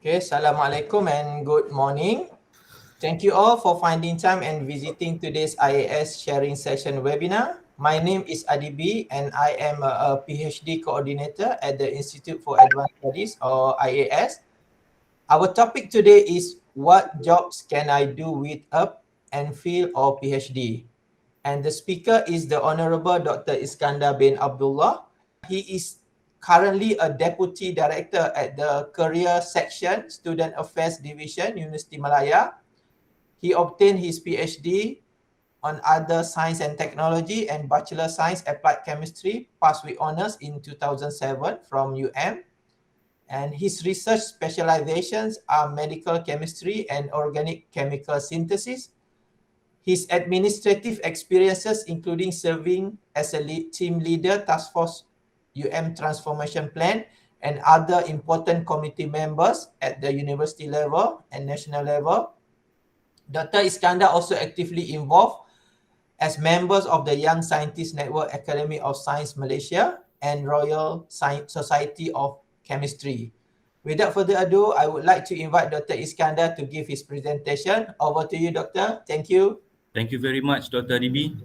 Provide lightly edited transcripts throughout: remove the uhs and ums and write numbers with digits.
Okay, Assalamualaikum and good morning. Thank you all for finding time and visiting today's IAS sharing session webinar. My name is Adibi and I am a PhD coordinator at the Institute for Advanced Studies or IAS. Our topic today is what jobs can I do with a Mphil or PhD? And the speaker is the Honorable Dr. Iskandar Bin Abdullah. He is currently a Deputy Director at the Career Section, Student Affairs Division, University Malaya. He obtained his PhD on other science and technology and Bachelor Science Applied Chemistry, passed with honors in 2007 from UM. And his research specializations are medical chemistry and organic chemical synthesis. His administrative experiences, including serving as a team leader, task force transformation plan, and other important committee members at the university level and national level. Dr. Iskandar also actively involved as members of the Young Scientist Network Academy of Science Malaysia and Royal Society of Chemistry. Without further ado, I would like to invite Dr. Iskandar to give his presentation. Over to you, Doctor. Thank you. Thank you very much, Dr. Adibi.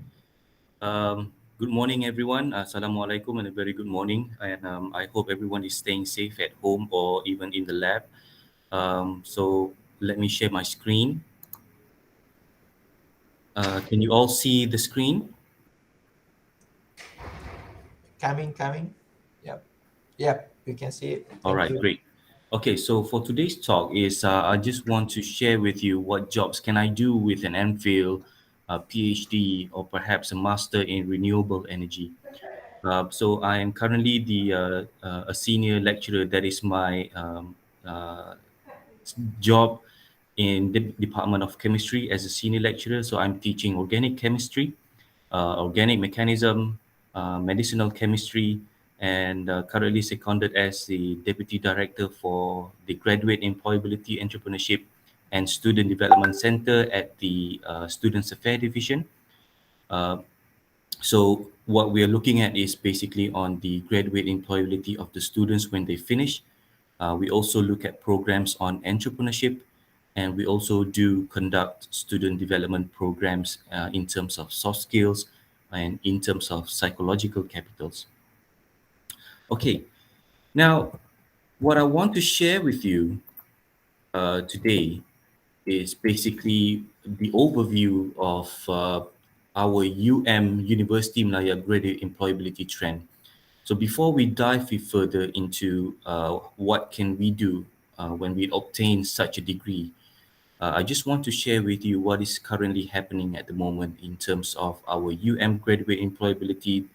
Good morning, everyone. Assalamualaikum and a very good morning. And I hope everyone is staying safe at home or even in the lab. So let me share my screen. Can you all see the screen? Coming. Yep, we can see it. All right, great. Okay, so for today's talk is I just want to share with you what jobs can I do with an Mphil, PhD, or perhaps a master in renewable energy. So I am currently a senior lecturer. That is my job in the Department of Chemistry as a senior lecturer. So I'm teaching organic chemistry, organic mechanism, medicinal chemistry, and currently seconded as the Deputy Director for the Graduate Employability, Entrepreneurship, and Student Development Center at the Students Affairs Division. So what we are looking at is basically on the graduate employability of the students when they finish. We also look at programs on entrepreneurship, and we also do conduct student development programs in terms of soft skills and in terms of psychological capitals. Okay, now what I want to share with you today is basically the overview of our University Malaya graduate employability trend. So before we dive further into what can we do when we obtain such a degree, I just want to share with you what is currently happening at the moment in terms of our graduate employability,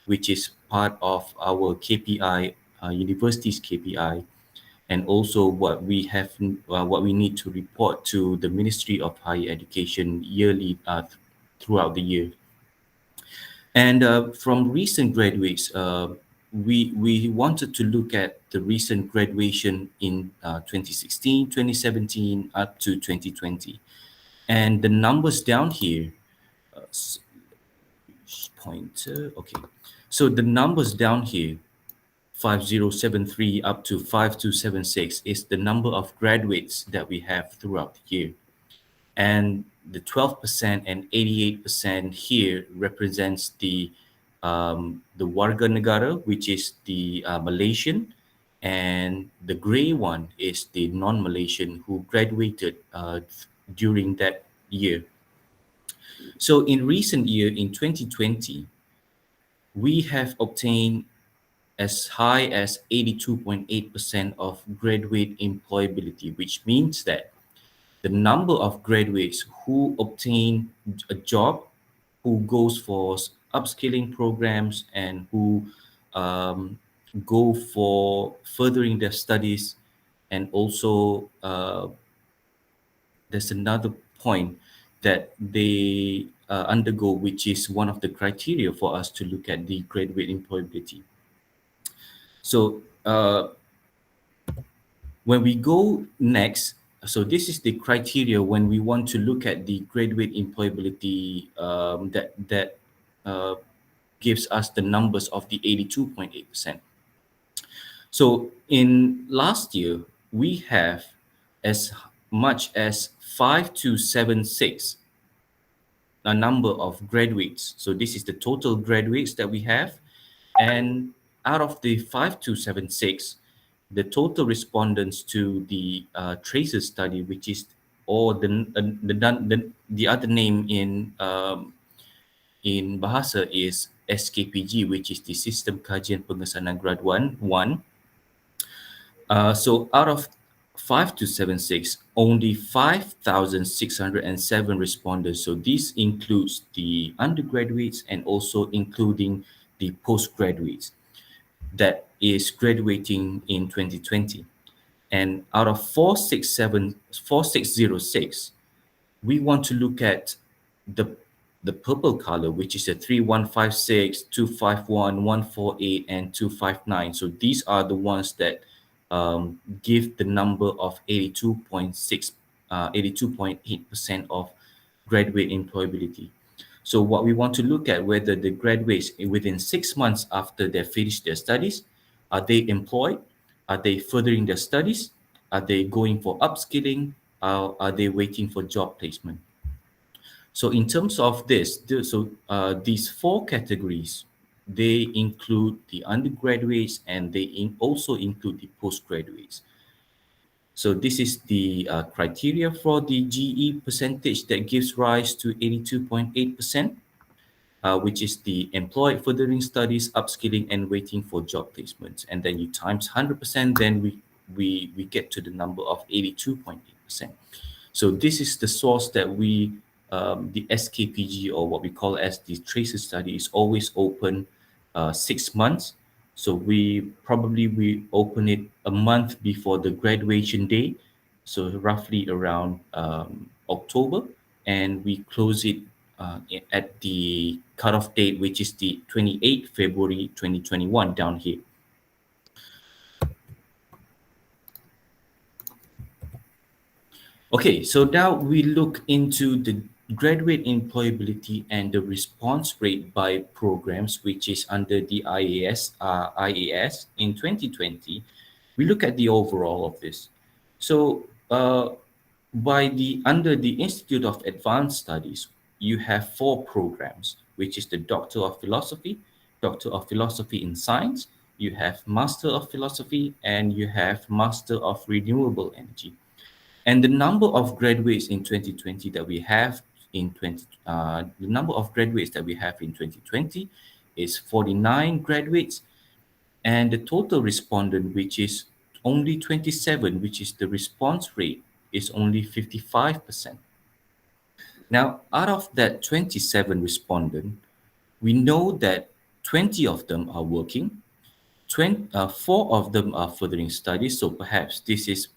which is part of our KPI, university's KPI, and also what we need to report to the Ministry of Higher Education yearly throughout the year. And from recent graduates, we wanted to look at the recent graduation in 2016, 2017, up to 2020. And the numbers down here, pointer, okay. So the numbers down here, 5073 up to 5276 is the number of graduates that we have throughout the year. And the 12% and 88% here represents the Warga Negara, which is the Malaysian, and the gray one is the non-Malaysian who graduated during that year. So in recent year, in 2020, we have obtained as high as 82.8% of graduate employability, which means that the number of graduates who obtain a job, who goes for upskilling programs, and who go for furthering their studies, and also there's another point that they undergo, which is one of the criteria for us to look at the graduate employability. So when we go next, so this is the criteria when we want to look at the graduate employability that gives us the numbers of the 82.8%. So in last year, we have as much as 5276 a number of graduates. So this is the total graduates that we have. And out of the 5276, the total respondents to the tracer study, which is or the other name in Bahasa is SKPG, which is the Sistem Kajian Pengesanan Graduan 1. So out of 5276, only 5,607 respondents. So this includes the undergraduates and also including the postgraduates that is graduating in 2020. And out of 4606, we want to look at the the purple color, which is a 3156, 251, 148, and 259. So these are the ones that give the number of 82.8% of graduate employability. So what we want to look at whether the graduates within 6 months after they finish their studies, are they employed? Are they furthering their studies? Are they going for upskilling? Are they waiting for job placement? So in terms of these four categories, they include the undergraduates and also include the postgraduates. So this is the criteria for the GE percentage that gives rise to 82.8%, which is the employed, furthering studies, upskilling, and waiting for job placements. And then you times 100%, then we get to the number of 82.8%. So this is the source that the SKPG, or what we call as the tracer study, is always open 6 months. So we open it a month before the graduation day, so roughly around October, and we close it at the cutoff date, which is the 28th February 2021 down here. Okay, so now we look into the graduate employability and the response rate by programs, which is under the IAS in 2020. We look at the overall of this. So under the Institute of Advanced Studies, you have four programs, which is the Doctor of Philosophy, Doctor of Philosophy in Science, you have Master of Philosophy, and you have Master of Renewable Energy. And the number of graduates in 2020 that we have the number of graduates that we have in 2020 is 49 graduates, and the total respondent, which is only 27, which is the response rate, is only 55%. Now, out of that 27 respondent, we know that 20 of them are working, four of them are furthering studies. So perhaps this is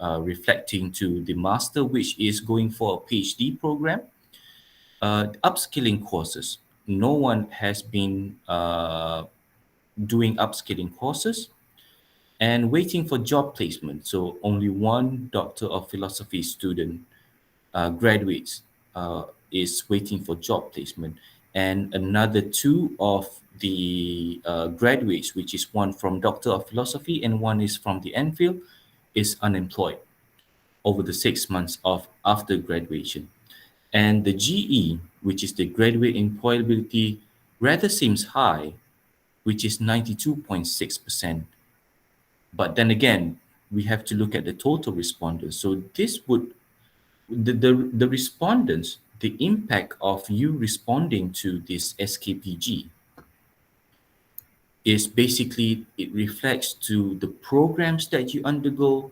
reflecting to the master, which is going for a PhD program. Upskilling courses. No one has been doing upskilling courses, and waiting for job placement. So only one Doctor of Philosophy student graduates is waiting for job placement, and another two of the graduates, which is one from Doctor of Philosophy and one is from the Mphil, is unemployed over the 6 months of after graduation. And the GE, which is the graduate employability, rather seems high, which is 92.6%. But then again, we have to look at the total respondents. So this would the respondents, the impact of you responding to this SKPG is basically it reflects to the programs that you undergo,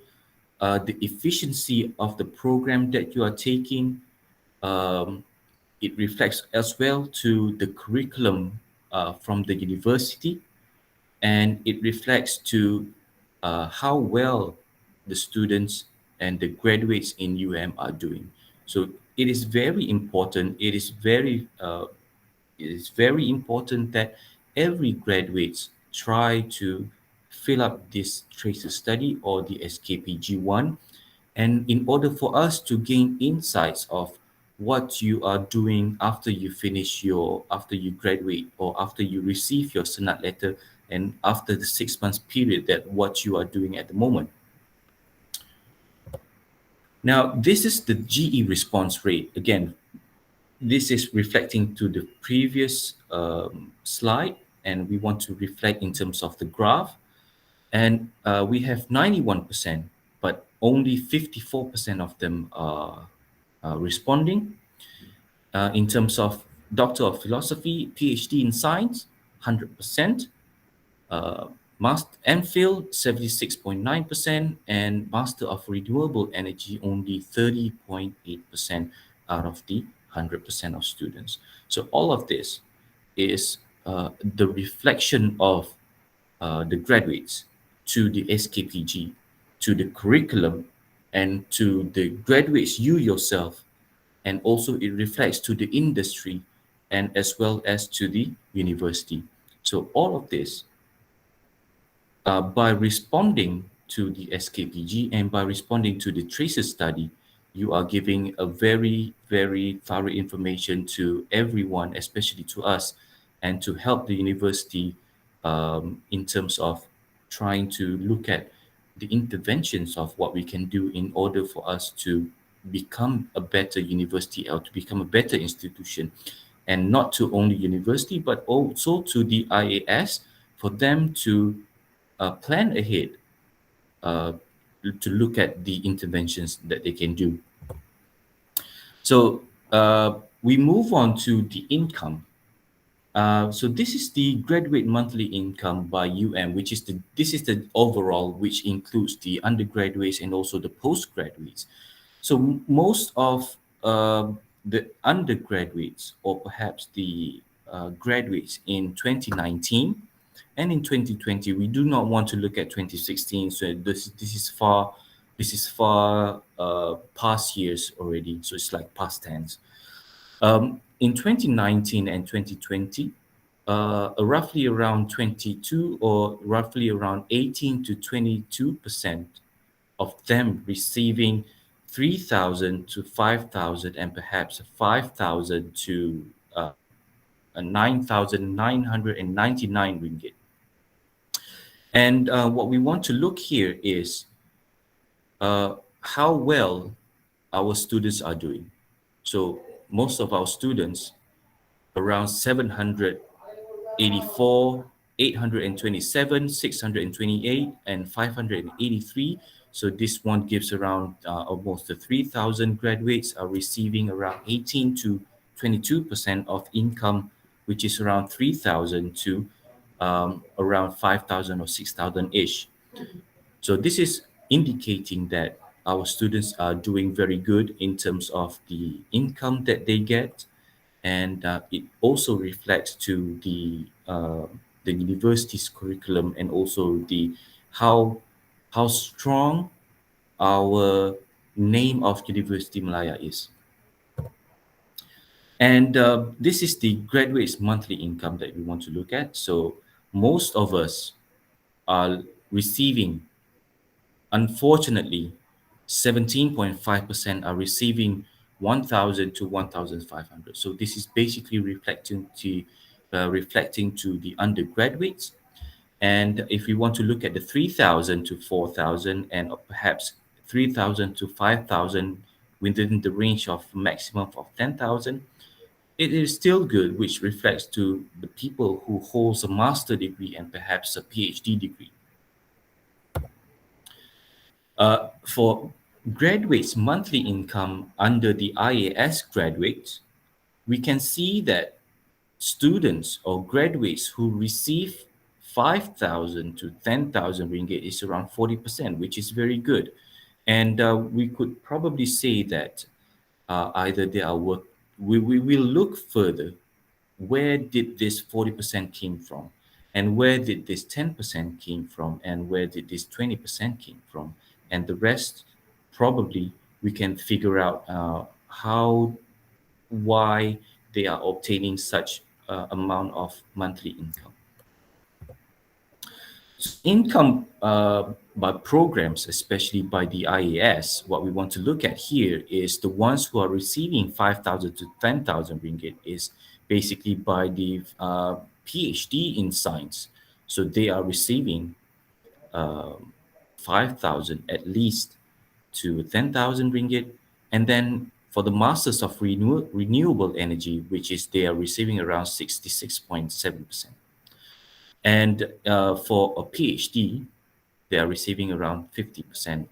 the efficiency of the program that you are taking. It reflects as well to the curriculum from the university, and it reflects to how well the students and the graduates in are doing. So it is very important. It is very important that every graduates try to fill up this tracer study or the SKPG1, and in order for us to gain insights of what you are doing after you graduate or after you receive your Senat letter, and after the 6 months period, that what you are doing at the moment. Now, this is the GE response rate. Again, this is reflecting to the previous slide, and we want to reflect in terms of the graph. And we have 91%, but only 54% of them are responding. In terms of Doctor of Philosophy, PhD in Science, 100%. uh, Mphil 76.9%, and Master of Renewable Energy only 30.8% out of the 100% of students. So all of this is the reflection of the graduates to the SKPG, to the curriculum, and to the graduates you yourself, and also it reflects to the industry and as well as to the university. So all of this, by responding to the SKPG and by responding to the traces study, you are giving a very, very thorough information to everyone, especially to us, and to help the university in terms of trying to look at the interventions of what we can do in order for us to become a better university or to become a better institution, and not to only university but also to the IAS, for them to plan ahead, uh, to look at the interventions that they can do. So we move on to the income. So this is the graduate monthly income by which is the overall, which includes the undergraduates and also the postgraduates. So most of the undergraduates, or perhaps the graduates in 2019 and in 2020, we do not want to look at 2016. So this is far past years already. So it's like past tense. In 2019 and 2020, roughly around 22 or roughly around 18 to 22% of them receiving 3,000 to 5,000 and perhaps 5,000 to 9,999 ringgit. And what we want to look here is how well our students are doing. So most of our students, around 784, 827, 628, and 583. So this one gives around almost the 3,000 graduates are receiving around 18 to 22% of income, which is around 3,000 to around 5,000 or 6,000 ish. So this is indicating that our students are doing very good in terms of the income that they get, and it also reflects to the university's curriculum, and also the how strong our name of University Malaya is. And this is the graduates' monthly income that we want to look at. So most of us are receiving, unfortunately, 17.5% are receiving 1,000 to 1,500. So this is basically reflecting to the undergraduates. And if we want to look at the 3,000 to 4,000 and perhaps 3,000 to 5,000 within the range of maximum of 10,000, it is still good, which reflects to the people who holds a master degree and perhaps a PhD degree. For graduates' monthly income under the IAS graduates, we can see that students or graduates who receive 5,000 to 10,000 ringgit is around 40%, which is very good. And we could probably say that either they are we will look further, where did this 40% came from, and where did this 10% came from, and where did this 20% came from, and the rest probably we can figure out how, why they are obtaining such amount of monthly income. So income by programs, especially by the IAS, what we want to look at here is the ones who are receiving 5,000 to 10,000 ringgit is basically by the PhD in science. So they are receiving 5,000 at least to 10,000 ringgit. And then for the Masters of Renewable Energy, which is they are receiving around 66.7%. And for a PhD, they are receiving around 50%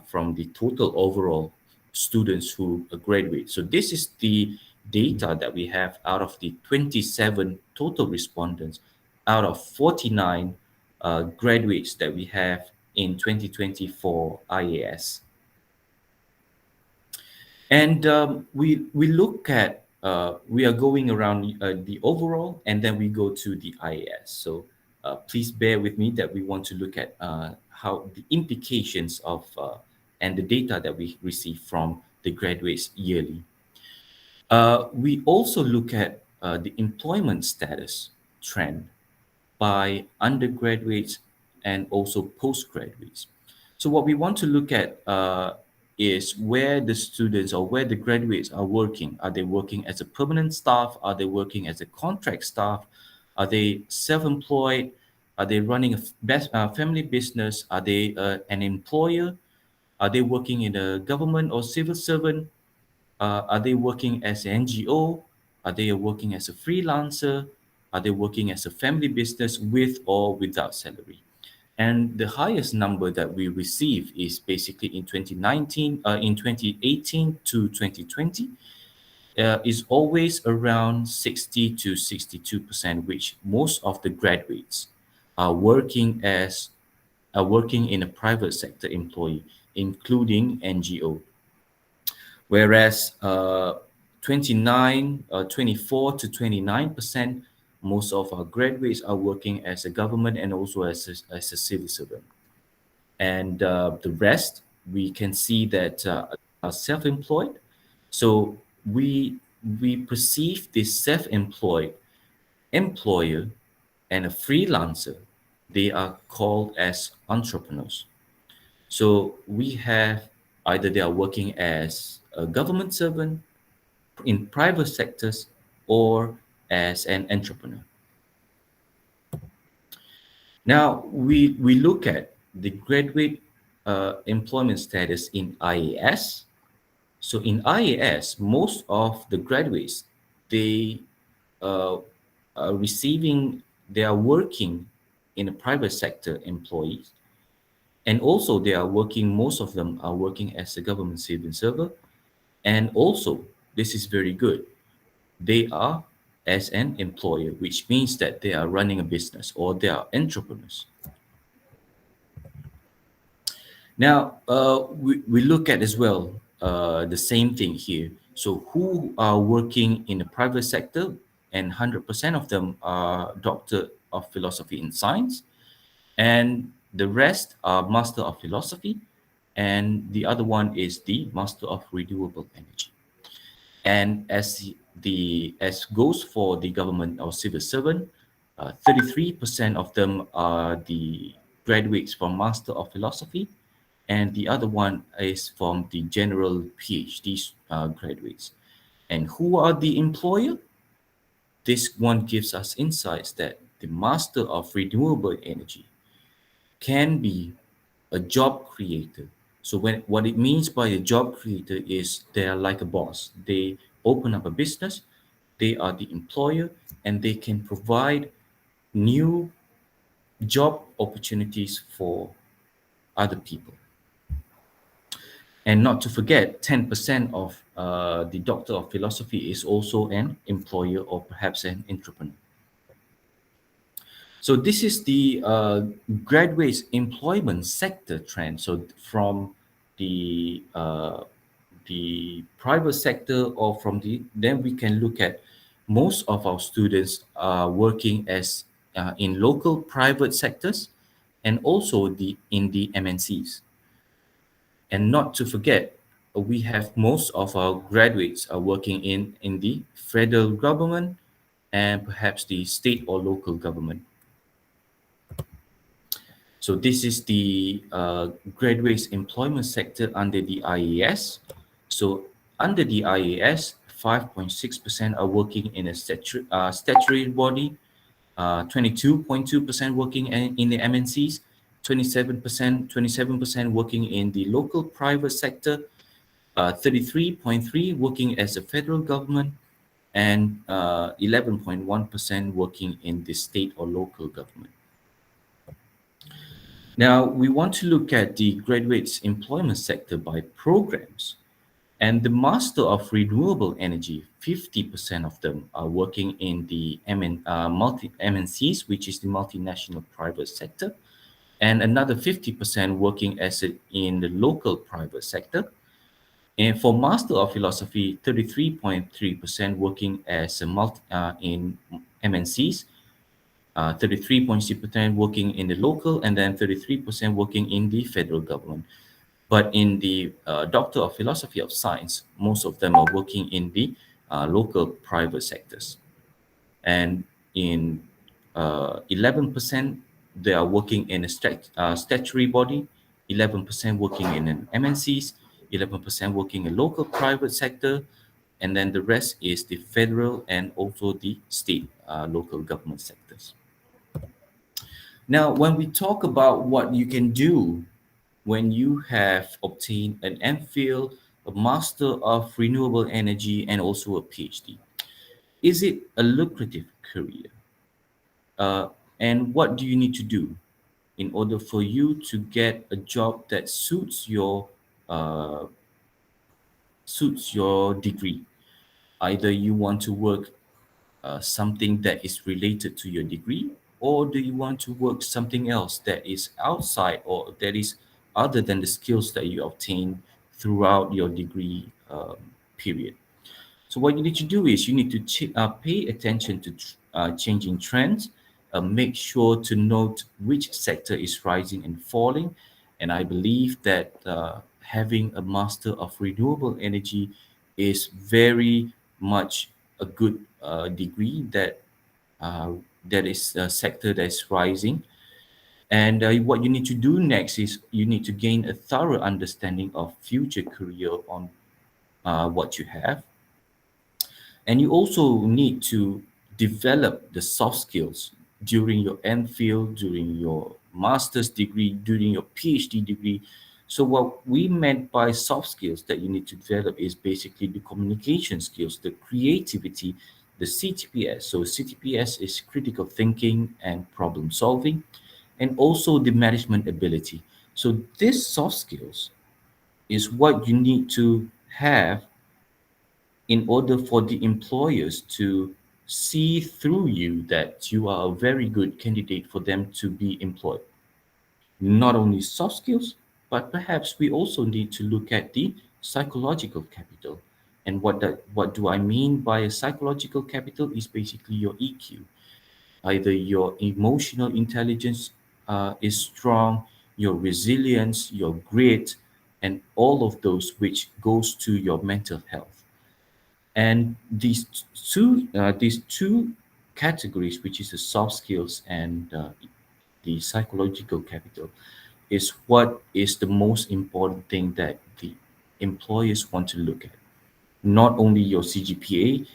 from the total overall students who graduate. So this is the data that we have out of the 27 total respondents out of 49 graduates that we have in 2024 IAS. And we look at we are going around the overall, and then we go to the IAS. So please bear with me that we want to look at how the implications of and the data that we receive from the graduates yearly. We also look at the employment status trend by undergraduates and also postgraduates. So what we want to look at is where the students or where the graduates are working. Are they working as a permanent staff? Are they working as a contract staff? Are they self-employed? Are they running a family business? Are they an employer? Are they working in a government or civil servant? Are they working as an NGO? Are they working as a freelancer? Are they working as a family business with or without salary? And the highest number that we receive is basically in 2019, in 2018 to 2020, is always around 60 to 62%, which most of the graduates are working in a private sector employee, including NGO. Whereas 24 to 29%, most of our graduates are working as a government and also as a civil servant. And the rest, we can see that are self-employed. So we perceive this self-employed employer and a freelancer, they are called as entrepreneurs. So we have either they are working as a government servant in private sectors or as an entrepreneur. Now we look at the graduate employment status in IAS. So in IAS, most of the graduates they uh, are receiving, they are working in a private sector employees, and also they are working. Most of them are working as a government civil servant, and also this is very good. They are as an employer, which means that they are running a business or they are entrepreneurs. Now, we look at as well the same thing here. So, who are working in the private sector, and 100% of them are Doctor of Philosophy in Science, and the rest are Master of Philosophy, and the other one is the Master of Renewable Energy. And as goes for the government or civil servant, 33% of them are the graduates from Master of Philosophy, and the other one is from the general PhD graduates. And who are the employer? This one gives us insights that the Master of Renewable Energy can be a job creator. So what it means by a job creator is they are like a boss. They open up a business, they are the employer, and they can provide new job opportunities for other people. And not to forget, 10% of the Doctor of Philosophy is also an employer or perhaps an entrepreneur. So this is the graduates employment sector trend. So from the private sector or from the, then we can look at most of our students are working as in local private sectors and also in the MNCs. And not to forget, we have most of our graduates are working in the federal government and perhaps the state or local government. So this is the graduates employment sector under the IAS. So under the IAS, 5.6% are working in a statutory body, 22.2% working in the MNCs, 27% working in the local private sector, 33.3 working as a federal government, and 11.1% working in the state or local government. Now, we want to look at the graduates' employment sector by programs. And the Master of Renewable Energy, 50% of them are working in the MNCs, which is the multinational private sector, and another 50% working in the local private sector. And for Master of Philosophy, 33.3% working as a in MNCs, 33.6% working in the local, and then 33% working in the federal government. But in the Doctor of Philosophy of Science, most of them are working in the local private sectors. And in 11%, they are working in a statutory body, 11% working in an MNCs, 11% working in local private sector, and then the rest is the federal and also the state local government sectors. Now, when we talk about what you can do when you have obtained an Mphil, a Master of Renewable Energy, and also a PhD, is it a lucrative career? And what do you need to do in order for you to get a job that uh, suits your degree? Either you want to work something that is related to your degree, or do you want to work something else that is outside or that is other than the skills that you obtain throughout your degree period? So what you need to do is you need to pay attention to changing trends, make sure to note which sector is rising and falling. And I believe that having a Master of Renewable Energy is very much a good degree uh, that is a sector that is rising. And what you need to do next is you need to gain a thorough understanding of future career on what you have, and you also need to develop the soft skills during your MPhil, during your master's degree, during your PhD degree. So what we meant by soft skills that you need to develop is basically the communication skills, the creativity, the CTPS. So CTPS is critical thinking and problem solving, and also the management ability. So these soft skills is what you need to have in order for the employers to see through you that you are a very good candidate for them to be employed. Not only soft skills, but perhaps we also need to look at the psychological capital. And what do I mean by a psychological capital is basically your EQ. Either your emotional intelligence is strong, your resilience, your grit, and all of those which goes to your mental health. And these two categories, which is the soft skills and the psychological capital, is what is the most important thing that the employers want to look at. Not only your CGPA,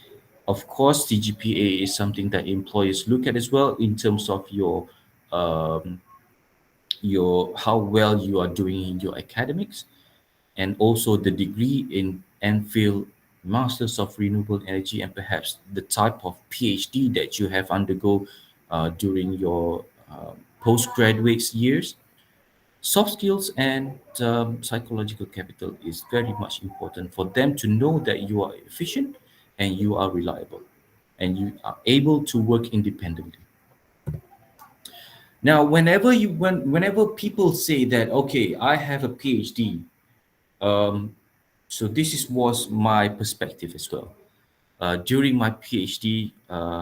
of course, CGPA is something that employers look at as well in terms of um, your how well you are doing in your academics, and also the degree in MPhil, Masters of Renewable Energy, and perhaps the type of PhD that you have undergo during your postgraduate years. Soft skills and psychological capital is very much important for them to know that you are efficient and you are reliable and you are able to work independently. Now, whenever people say that, okay, I have a PhD, um, so was my perspective as well. During my PhD,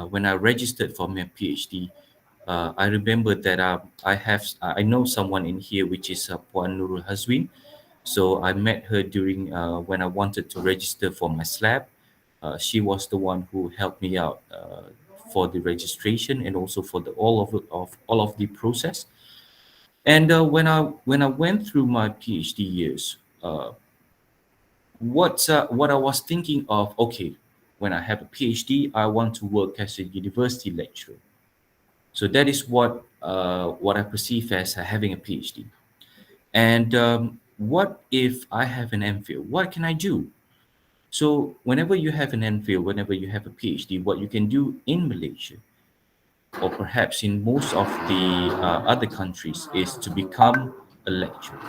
when I registered for my PhD, I remember that I know someone in here, which is Puan Nurul Hazwin. So I met her during when I wanted to register for my slab. She was the one who helped me out for the registration and also for the all of the process. And when I went through my PhD years, what I was thinking of, okay, when I have a PhD, I want to work as a university lecturer. So that is what I perceive as having a PhD. And what if I have an MPhil? What can I do? So whenever you have an MPhil, whenever you have a PhD, what you can do in Malaysia, or perhaps in most of the other countries, is to become a lecturer.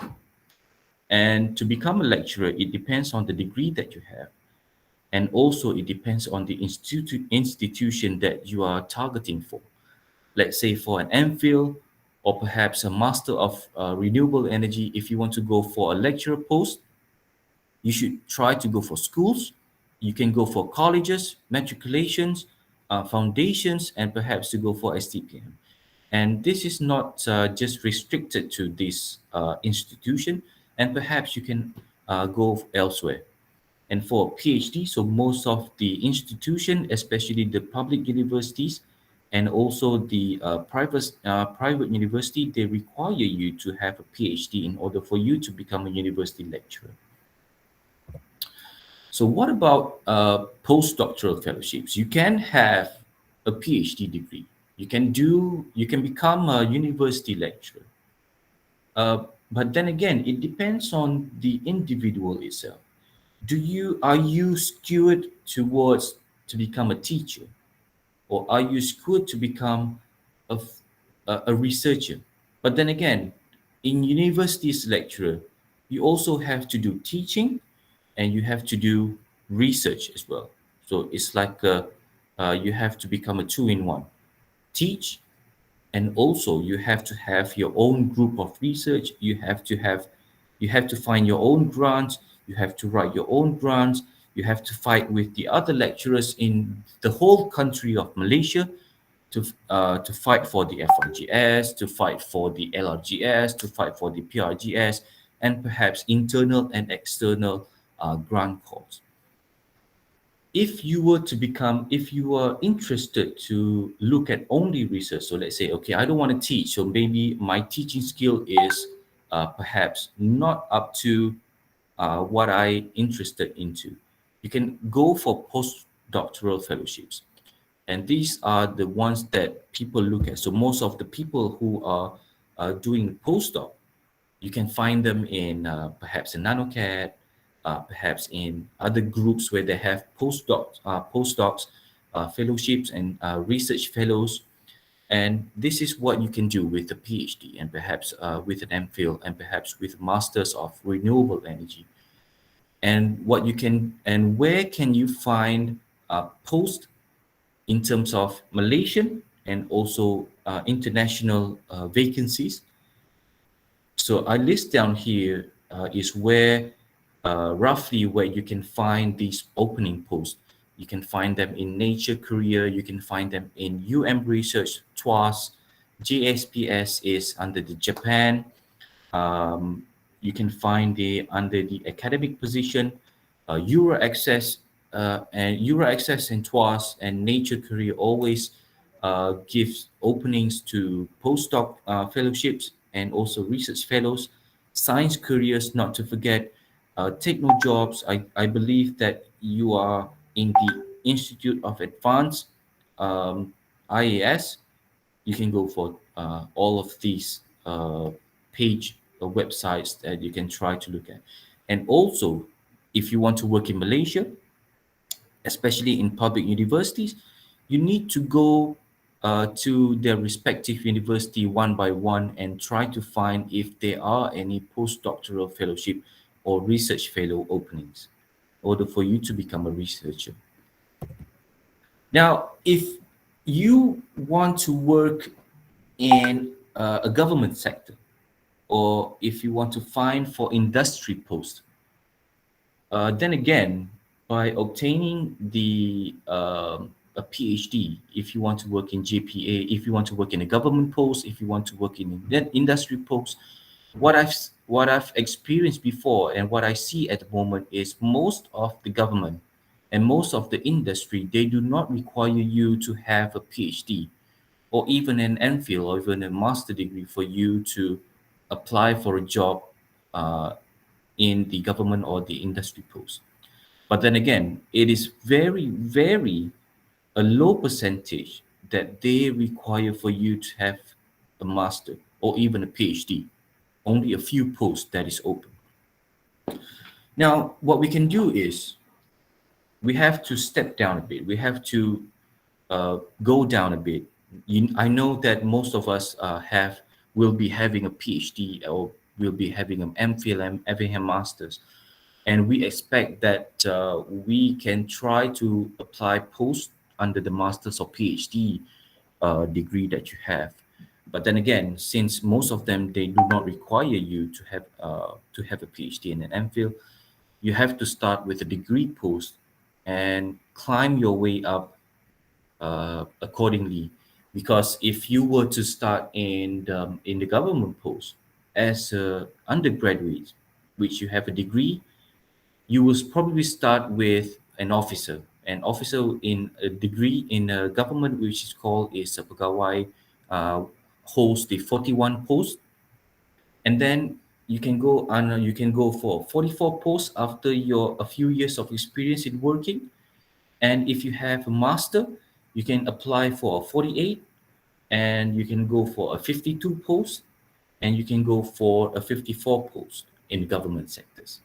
And to become a lecturer, it depends on the degree that you have. And also it depends on the institution that you are targeting for. Let's say for an MPhil or perhaps a Master of Renewable Energy, if you want to go for a lecturer post, you should try to go for schools. You can go for colleges, matriculations, foundations, and perhaps to go for STPM. And this is not just restricted to this institution, and perhaps you can go elsewhere. And for PhD, so most of the institution, especially the public universities and also the private university, they require you to have a PhD in order for you to become a university lecturer. So what about postdoctoral fellowships? You can have a PhD degree. You can become a university lecturer. But then again, it depends on the individual itself. Are you skewed towards to become a teacher, or are you skewed to become a, a researcher? But then again, in universities lecturer, you also have to do teaching and you have to do research as well. So it's like you have to become a two-in-one: teach, and also you have to have your own group of research. You have to find your own grants. You have to write your own grants. You have to fight with the other lecturers in the whole country of Malaysia to fight for the FRGS, to fight for the LRGS, to fight for the PRGS, and perhaps internal and external grant calls. If you are interested to look at only research, so let's say, okay, I don't want to teach, so maybe my teaching skill is perhaps not up to what I interested into, you can go for postdoctoral fellowships. And these are the ones that people look at. So most of the people who are doing postdoc, you can find them in perhaps in NanoCAD, perhaps in other groups where they have postdocs, fellowships, and research fellows. And this is what you can do with a PhD, and perhaps with an MPhil, and perhaps with Masters of Renewable Energy. And where can you find post in terms of Malaysian and also international vacancies? So I list down here is where roughly where you can find these opening posts. You can find them in Nature Career, you can find them in Research, TWAS, JSPS is under the Japan. Um, you can find the under the academic position, Euro Access, and Euro Access and TWAS and Nature Career always gives openings to postdoc fellowships and also research fellows, science careers, not to forget, techno jobs. I believe that you are in the Institute of Advanced IAS. You can go for all of these page or websites that you can try to look at. And also, if you want to work in Malaysia, especially in public universities, you need to go to their respective university one by one and try to find if there are any postdoctoral fellowship or research fellow openings in order for you to become a researcher. Now, if you want to work in a government sector, or if you want to find for industry post, then again, by obtaining a PhD, if you want to work in JPA, if you want to work in a government post, if you want to work in that industry post, what I've experienced before and what I see at the moment is most of the government and most of the industry, they do not require you to have a PhD or even an MPhil or even a master degree for you to apply for a job uh, in the government or the industry post. But then again, it is very, very a low percentage that they require for you to have a master or even a PhD. Only a few posts that is open. Now, what we can do is we have to step down a bit. We have to go down a bit. I know that most of us will be having a PhD or will be having an Mphil and having a master's, and we expect that we can try to apply post under the master's or PhD degree that you have. But then again, since most of them they do not require you to have a PhD and an Mphil, you have to start with a degree post and climb your way up accordingly. Because if you were to start in the government post as a undergraduate, which you have a degree, you will probably start with an officer. An officer in a degree in a government, which is called is a pegawai, uh, holds the 41 post, and then you can go for 44 posts after your a few years of experience in working. And if you have a master, you can apply for a 48, and you can go for a 52 post, and you can go for a 54 post in government sectors.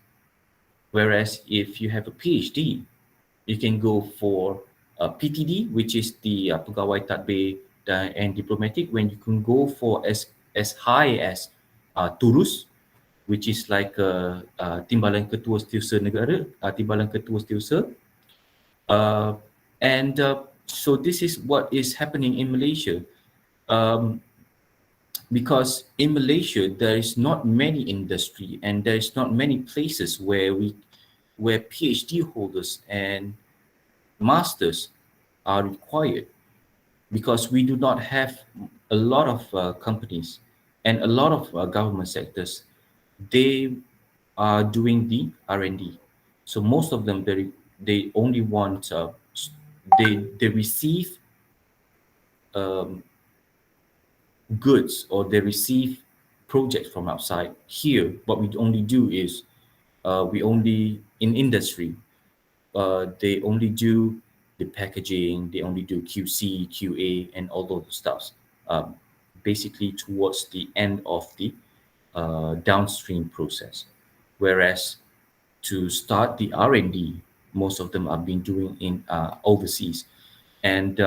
Whereas if you have a PhD, you can go for a PTD, which is the Pegawai Tadbir and Diplomatic, when you can go for as high as Turus, which is like Timbalan Ketua Setiausaha Negara, Timbalan Ketua Setiausaha. Uh, and So this is what is happening in Malaysia. Um, because in Malaysia there is not many industry and there is not many places where PhD holders and masters are required, because we do not have a lot of companies and a lot of government sectors. They are doing the R&D, so most of them they only want they receive um, goods, or they receive projects from outside. Here what we only do is we only in industry, they only do the packaging, they only do QC, QA, and all those stuffs. Um, Basically, towards the end of the downstream process. Whereas to start the R&D, most of them are being doing in overseas, and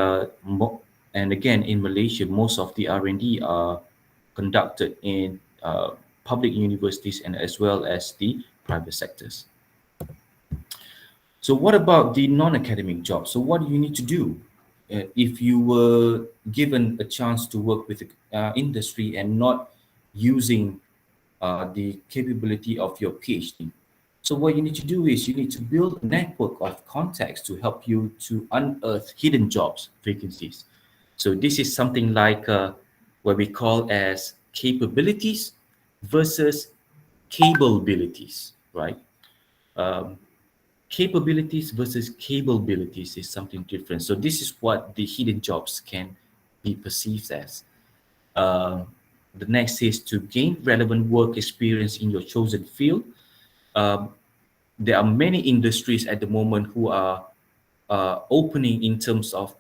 and again in Malaysia, most of the R&D are conducted in public universities and as well as the private sectors. So what about the non-academic jobs? So what do you need to do if you were given a chance to work with the industry and not using the capability of your PhD? So what you need to do is you need to build a network of contacts to help you to unearth hidden jobs vacancies. So this is something like what we call as capabilities versus capabilities, right? Um, Capabilities versus capabilities is something different. So this is what the hidden jobs can be perceived as. Uh, the next is to gain relevant work experience in your chosen field. Um, there are many industries at the moment who are opening in terms of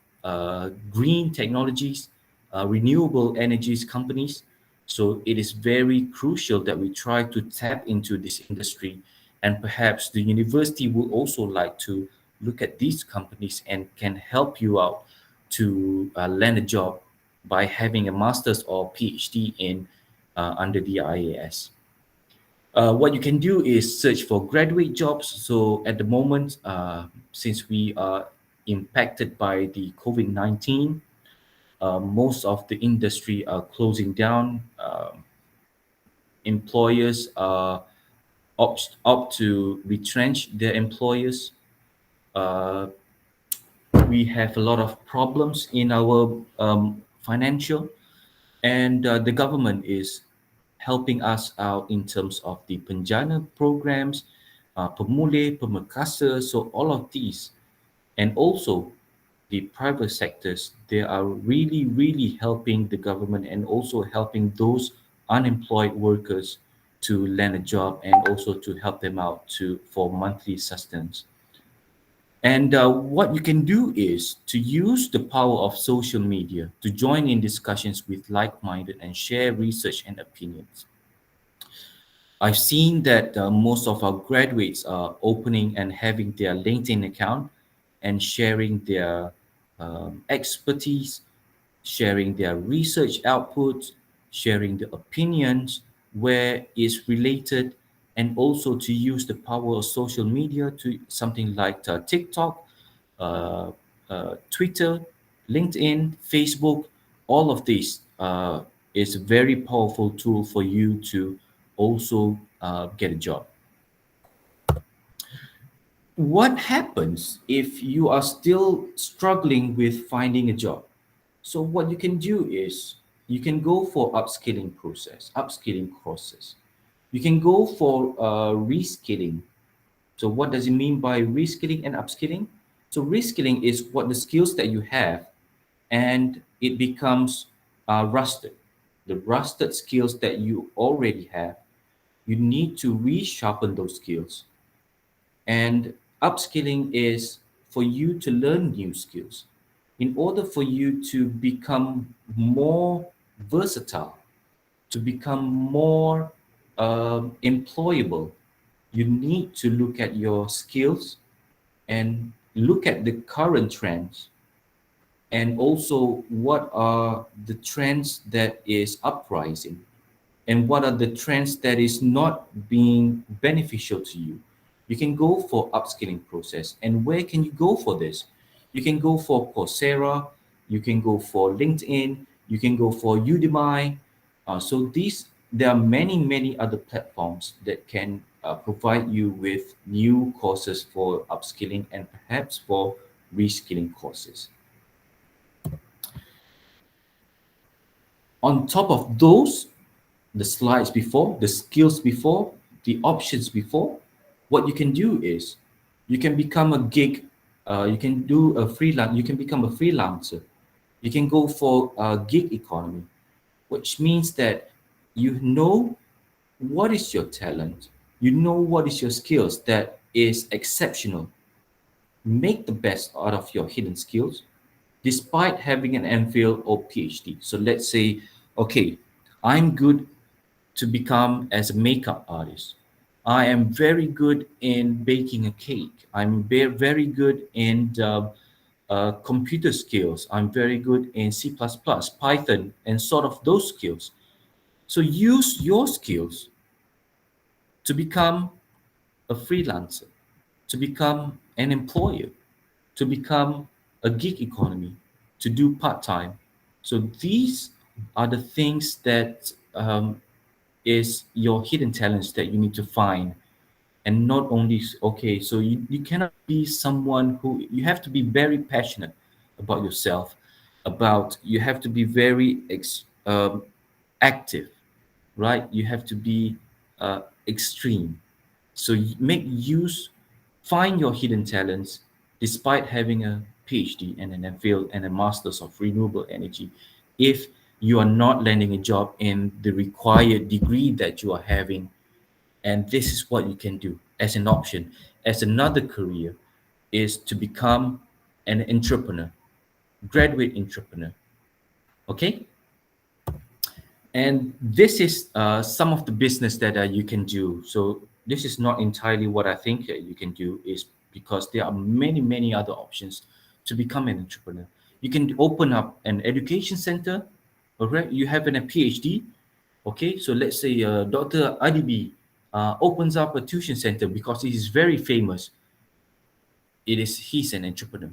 green technologies, renewable energies companies. So it is very crucial that we try to tap into this industry, and perhaps the university will also like to look at these companies and can help you out to land a job by having a master's or PhD in under the IAS. What you can do is search for graduate jobs. So at the moment, since we are impacted by the COVID-19, most of the industry are closing down. Employers opt to retrench their employers. Uh, we have a lot of problems in our financial, and the government is helping us out in terms of the penjana programs, pemulih, pemerkasa, so all of these, and also the private sectors, they are really, really helping the government and also helping those unemployed workers to land a job and also to help them out to for monthly sustenance. And what you can do is to use the power of social media to join in discussions with like-minded and share research and opinions. I've seen that most of our graduates are opening and having their LinkedIn account and sharing their expertise, sharing their research outputs, sharing the opinions where it's related, and also to use the power of social media to something like TikTok, uh, Twitter, LinkedIn, Facebook. All of these is a very powerful tool for you to also get a job. What happens if you are still struggling with finding a job? So what you can do is you can go for upskilling courses. You can go for reskilling. So what does it mean by reskilling and upskilling? So reskilling is what the skills that you have and it becomes rusted. The rusted skills that you already have, you need to resharpen those skills. And upskilling is for you to learn new skills in order for you to become more versatile, to become more employable. You need to look at your skills and look at the current trends and also what are the trends that is uprising and what are the trends that is not being beneficial to you. You can go for upskilling process. And where can you go for this? You can go for Coursera, you can go for LinkedIn, you can go for Udemy. So these there are many other platforms that can provide you with new courses for upskilling and perhaps for reskilling courses. On top of those, the slides before, the skills before, the options before, what you can do is you can become a gig, you can do a freelance, you can become a freelancer. You can go for a gig economy, which means that you know what is your talent, you know what is your skills that is exceptional. Make the best out of your hidden skills despite having an Mphil or PhD. So let's say, okay, I'm good to become as a makeup artist. I am very good in baking a cake. I'm very good in computer skills. I'm very good in C++, Python, and sort of those skills. So use your skills to become a freelancer, to become an employer, to become a gig economy, to do part time. So these are the things that is your hidden talents that you need to find. And not only okay, so you cannot be someone who you have to be very passionate about yourself, about you have to be very active, right? You have to be extreme. So make use, find your hidden talents despite having a PhD and an MPhil and a master's of renewable energy. If you are not landing a job in the required degree that you are having, and this is what you can do as an option, as another career, is to become an entrepreneur, graduate entrepreneur. Okay? And this is some of the business that you can do. So this is not entirely what I think you can do, is because there are many other options to become an entrepreneur. You can open up an education center. All right, you have a PhD. Okay, so let's say Dr. Adibi opens up a tuition center because he is very famous. He's an entrepreneur,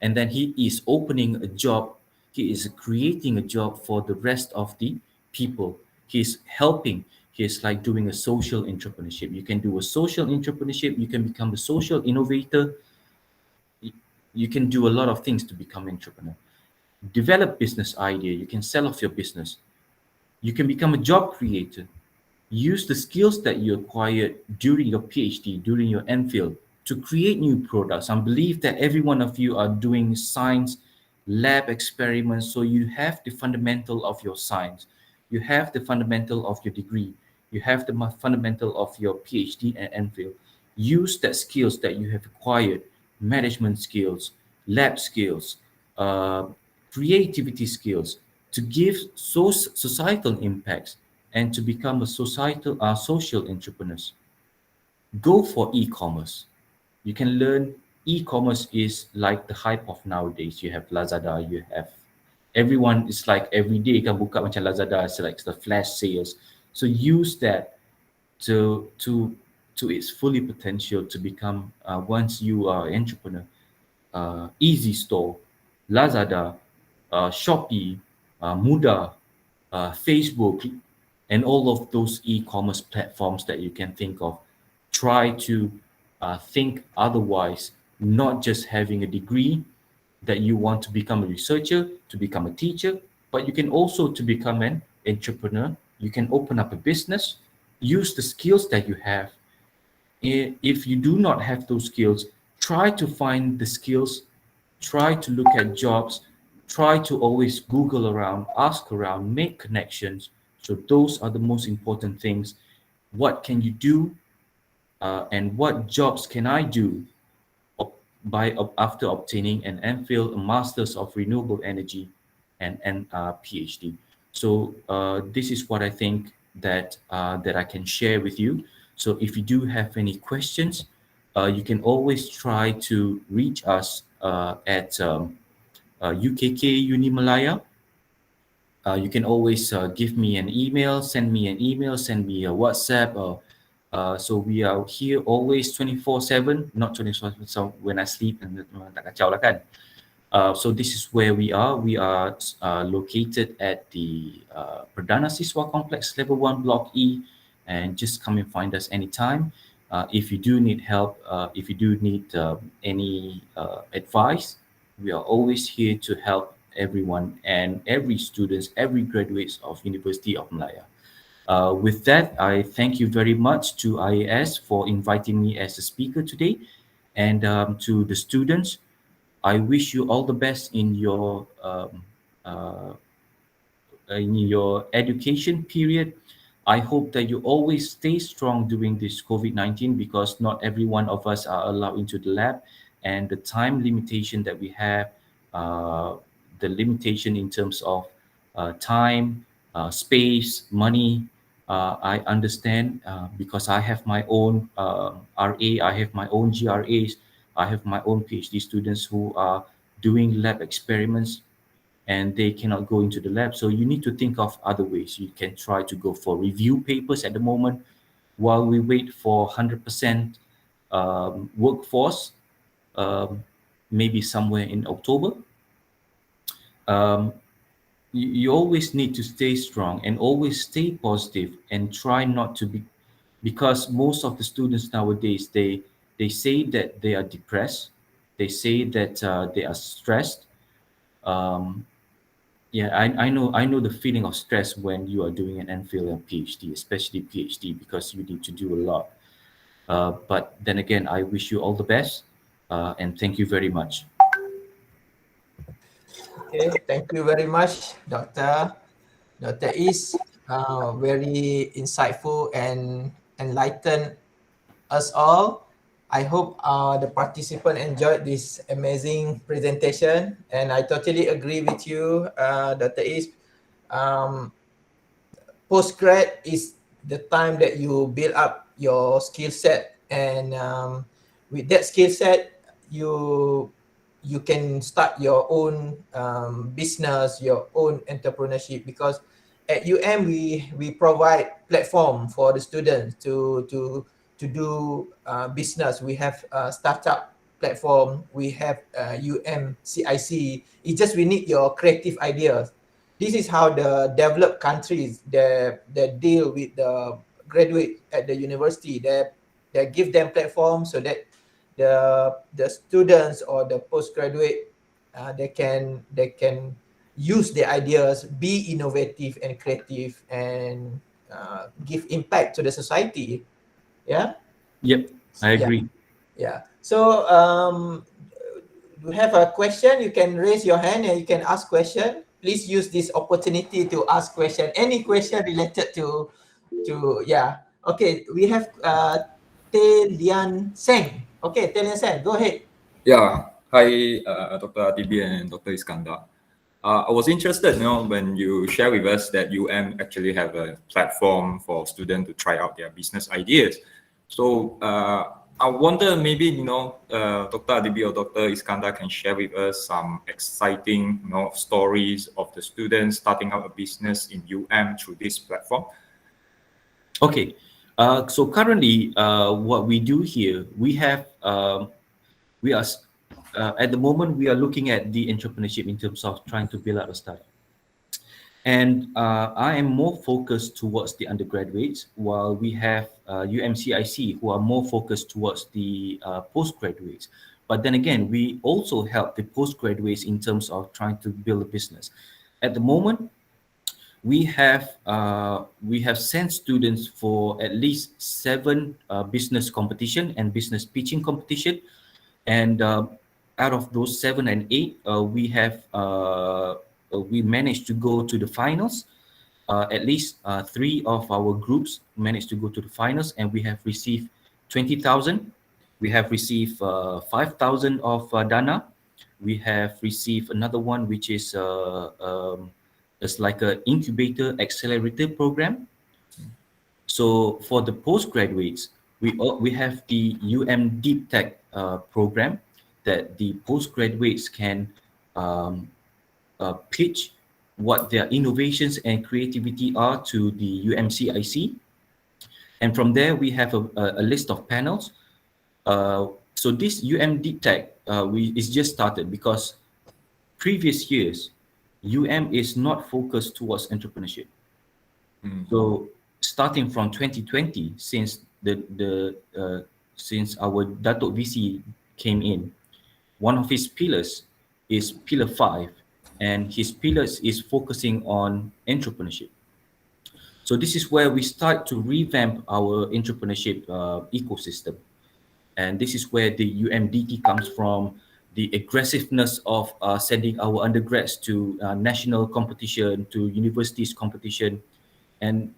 and then he is opening a job, he is creating a job for the rest of the people. He's helping, he's like doing a social entrepreneurship. You can do a social entrepreneurship, you can become a social innovator. Y- you can do a lot of things to become entrepreneur. Develop business idea, you can sell off your business. You can become a job creator. Use the skills that you acquired during your PhD, during your MPhil, to create new products. I believe that every one of you are doing science lab experiments, so you have the fundamental of your science, you have the fundamental of your degree, you have the fundamental of your PhD and MPhil. Use that skills that you have acquired management skills, lab skills, uh, creativity skills to give societal impacts and to become a societal social entrepreneurs. Go for e-commerce. You can learn e-commerce is like the hype of nowadays. You have Lazada, you have everyone is like every day kan buka macam Lazada, it's like the flash sales. So use that to its fully potential to become once you are an entrepreneur. Easy Store, Lazada, Shopee, Muda, Facebook, and all of those e-commerce platforms that you can think of. Try to think otherwise, not just having a degree that you want to become a researcher, to become a teacher, but you can also to become an entrepreneur. You can open up a business, use the skills that you have. If you do not have those skills, try to find the skills, try to look at jobs, try to always Google around, ask around, make connections. So those are the most important things. What can you do, and what jobs can I do after obtaining an Mphil, a Masters of Renewable Energy, and PhD. So this is what I think that I can share with you. So if you do have any questions, you can always try to reach us at UKK Unimalaya. You can always give me an email, send me an email, send me a WhatsApp. So we are here always 24/7, not 24/7 so when I sleep and tak kacau lah kan. So this is where we are. We are located at the Perdana Siswa Complex Level 1 Block E, and just come and find us anytime. If you do need help, if you do need any advice, we are always here to help everyone and every students, every graduates of University of Malaya. With that, I thank you very much to IAS for inviting me as a speaker today, and to the students, I wish you all the best uh, in your education period. I hope that you always stay strong during this COVID-19, because not every one of us are allowed into the lab, and the time limitation that we have, uh, the limitation in terms of time, space, money. I understand, because I have my own RA, I have my own GRAs, I have my own PhD students who are doing lab experiments and they cannot go into the lab. So you need to think of other ways. You can try to go for review papers at the moment while we wait for 100% workforce, um, maybe somewhere in October. Um, you always need to stay strong and always stay positive and try not to be, because most of the students nowadays, they say that they are depressed, they say that they are stressed. um, Yeah, I know the feeling of stress when you are doing an MPhil and PhD, especially PhD, because you need to do a lot. But then again, I wish you all the best, and thank you very much. Okay, thank you very much, Dr. Is. Very insightful and enlightened us all. I hope the participant enjoyed this amazing presentation, and I totally agree with you, Dr. Is. Um, Postgrad is the time that you build up your skill set, and with that skill set, you can start your own business, your own entrepreneurship. Because at we provide platform for the students to do business. We have a startup platform. We have UMCIC. It's just we need your creative ideas. This is how the developed countries they deal with the graduate at the university. They give them platforms so that the students or the postgraduate they can use their ideas, be innovative and creative, and give impact to the society. Yeah. Yep, I Yeah. agree. Yeah. So you have a question, you can raise your hand and you can ask question. Please use this opportunity to ask question. Any question related to yeah. Okay, we have Tae Lian Seng. Okay, Tae Lian Seng, go ahead. Yeah. Hi, Dr. Atibi and Dr. Iskandar. I was interested, when you share with us that UM actually have a platform for students to try out their business ideas. So I wonder maybe, Dr. Adibi or Dr. Iskandar can share with us some exciting, stories of the students starting out a business in UM through this platform. Okay. So currently, what we do here, we are at the moment we are looking at the entrepreneurship in terms of trying to build out a startup. And I am more focused towards the undergraduates, while we have UMCIC who are more focused towards the postgraduates. But then again, we also help the postgraduates in terms of trying to build a business. At the moment, we have sent students for at least 7 business competition and business pitching competition, and out of those 7 and 8, we managed to go to the finals. At least 3 of our groups managed to go to the finals, and we have received 20,000. We have received 5,000 of Dana. We have received another one, which is it's like a incubator accelerator program. So for the postgraduates, we have the Deep Tech program that the postgraduates can um, pitch what their innovations and creativity are to the UMCIC. And from there, we have a list of panels. So this Deep Tech is just started because previous years, is not focused towards entrepreneurship. So starting from 2020, since our Datuk VC came in, one of his pillars is pillar 5, and his pillars is focusing on entrepreneurship. So this is where we start to revamp our entrepreneurship ecosystem, and this is where the UMDT comes from. The aggressiveness of sending our undergrads to national competition, to universities competition, and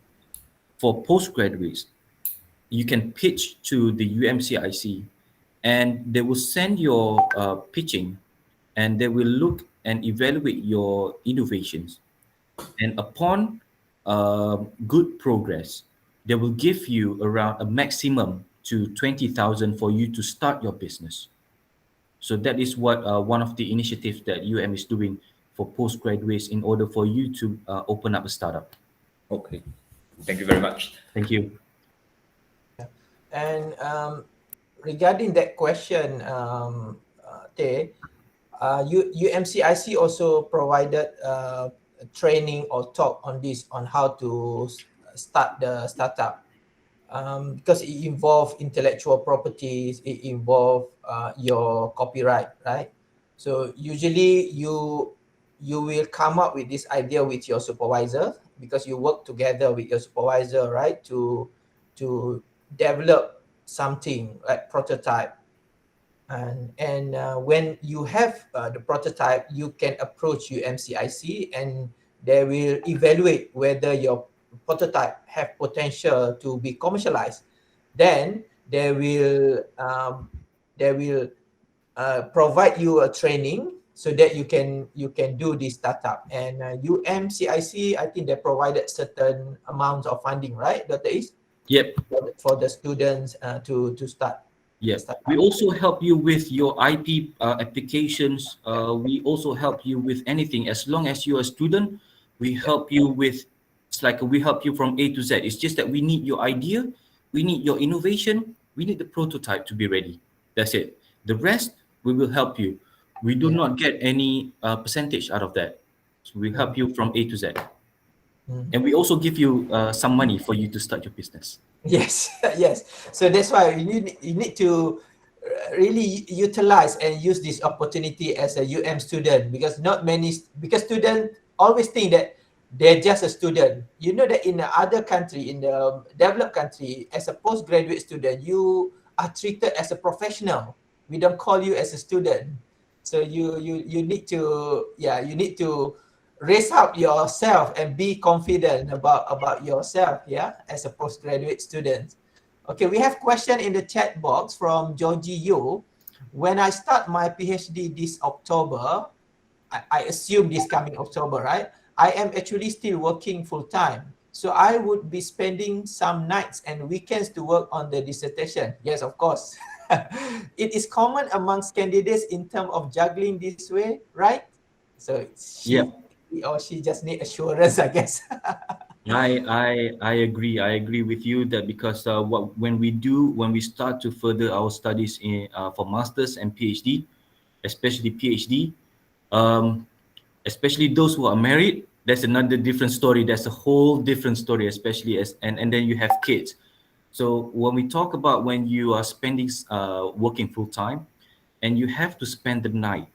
for postgraduates, you can pitch to the UMCIC, and they will send your pitching, and they will look and evaluate your innovations. And upon good progress, they will give you around a maximum to 20,000 for you to start your business. So that is what one of the initiatives that is doing for postgraduates in order for you to open up a startup. Okay. Thank you very much. Thank you. And regarding that question, Tay, UMCIC also provided training or talk on this, on how to start the startup, because it involves intellectual properties, it involves your copyright, right? So usually you will come up with this idea with your supervisor, because you work together with your supervisor, right, to develop something like prototype. And when you have the prototype, you can approach UMCIC, and they will evaluate whether your prototype have potential to be commercialized. Then they will provide you a training so that you can do this startup. And UMCIC, I think they provided certain amounts of funding, right, Dr. Is? Yep. For the students to start. Yeah, we also help you with your IP applications. We also help you with anything. As long as you're a student, we help you with, it's like we help you from A to Z. It's just that we need your idea, we need your innovation, we need the prototype to be ready. That's it. The rest, we will help you. We do not get any percentage out of that. So we help you from A to Z. And we also give you some money for you to start your business. Yes, yes. So that's why you need to really utilize and use this opportunity as a student, because because students always think that they're just a student. You know that in the other country, in the developed country, as a postgraduate student, you are treated as a professional. We don't call you as a student. So you need to raise up yourself and be confident about yourself, as a postgraduate student. Okay, we have question in the chat box from Georgie Yo. When I start my PhD this October, I assume this coming October, right? I am actually still working full time. So I would be spending some nights and weekends to work on the dissertation. Yes, of course. It is common amongst candidates in terms of juggling this way, right? So Yeah, he or she just need assurance, I guess. I agree. I agree with you that because when we start to further our studies in for masters and PhD, especially PhD, um, especially those who are married, that's another different story. That's a whole different story, especially and then you have kids. So when we talk about when you are spending working full time, and you have to spend the night,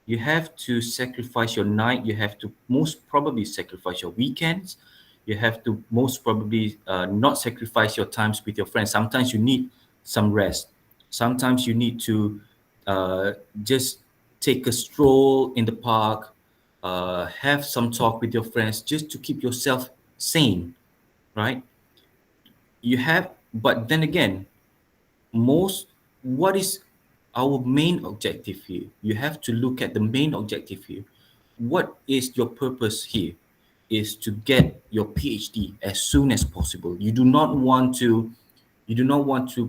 you have to sacrifice your night. You have to most probably sacrifice your weekends. You have to most probably not sacrifice your times with your friends. Sometimes you need some rest. Sometimes you need to just take a stroll in the park, have some talk with your friends just to keep yourself sane, right? But then again, most what is our main objective here? You have to look at the main objective here. What is your purpose here? Is to get your PhD as soon as possible. You do not want to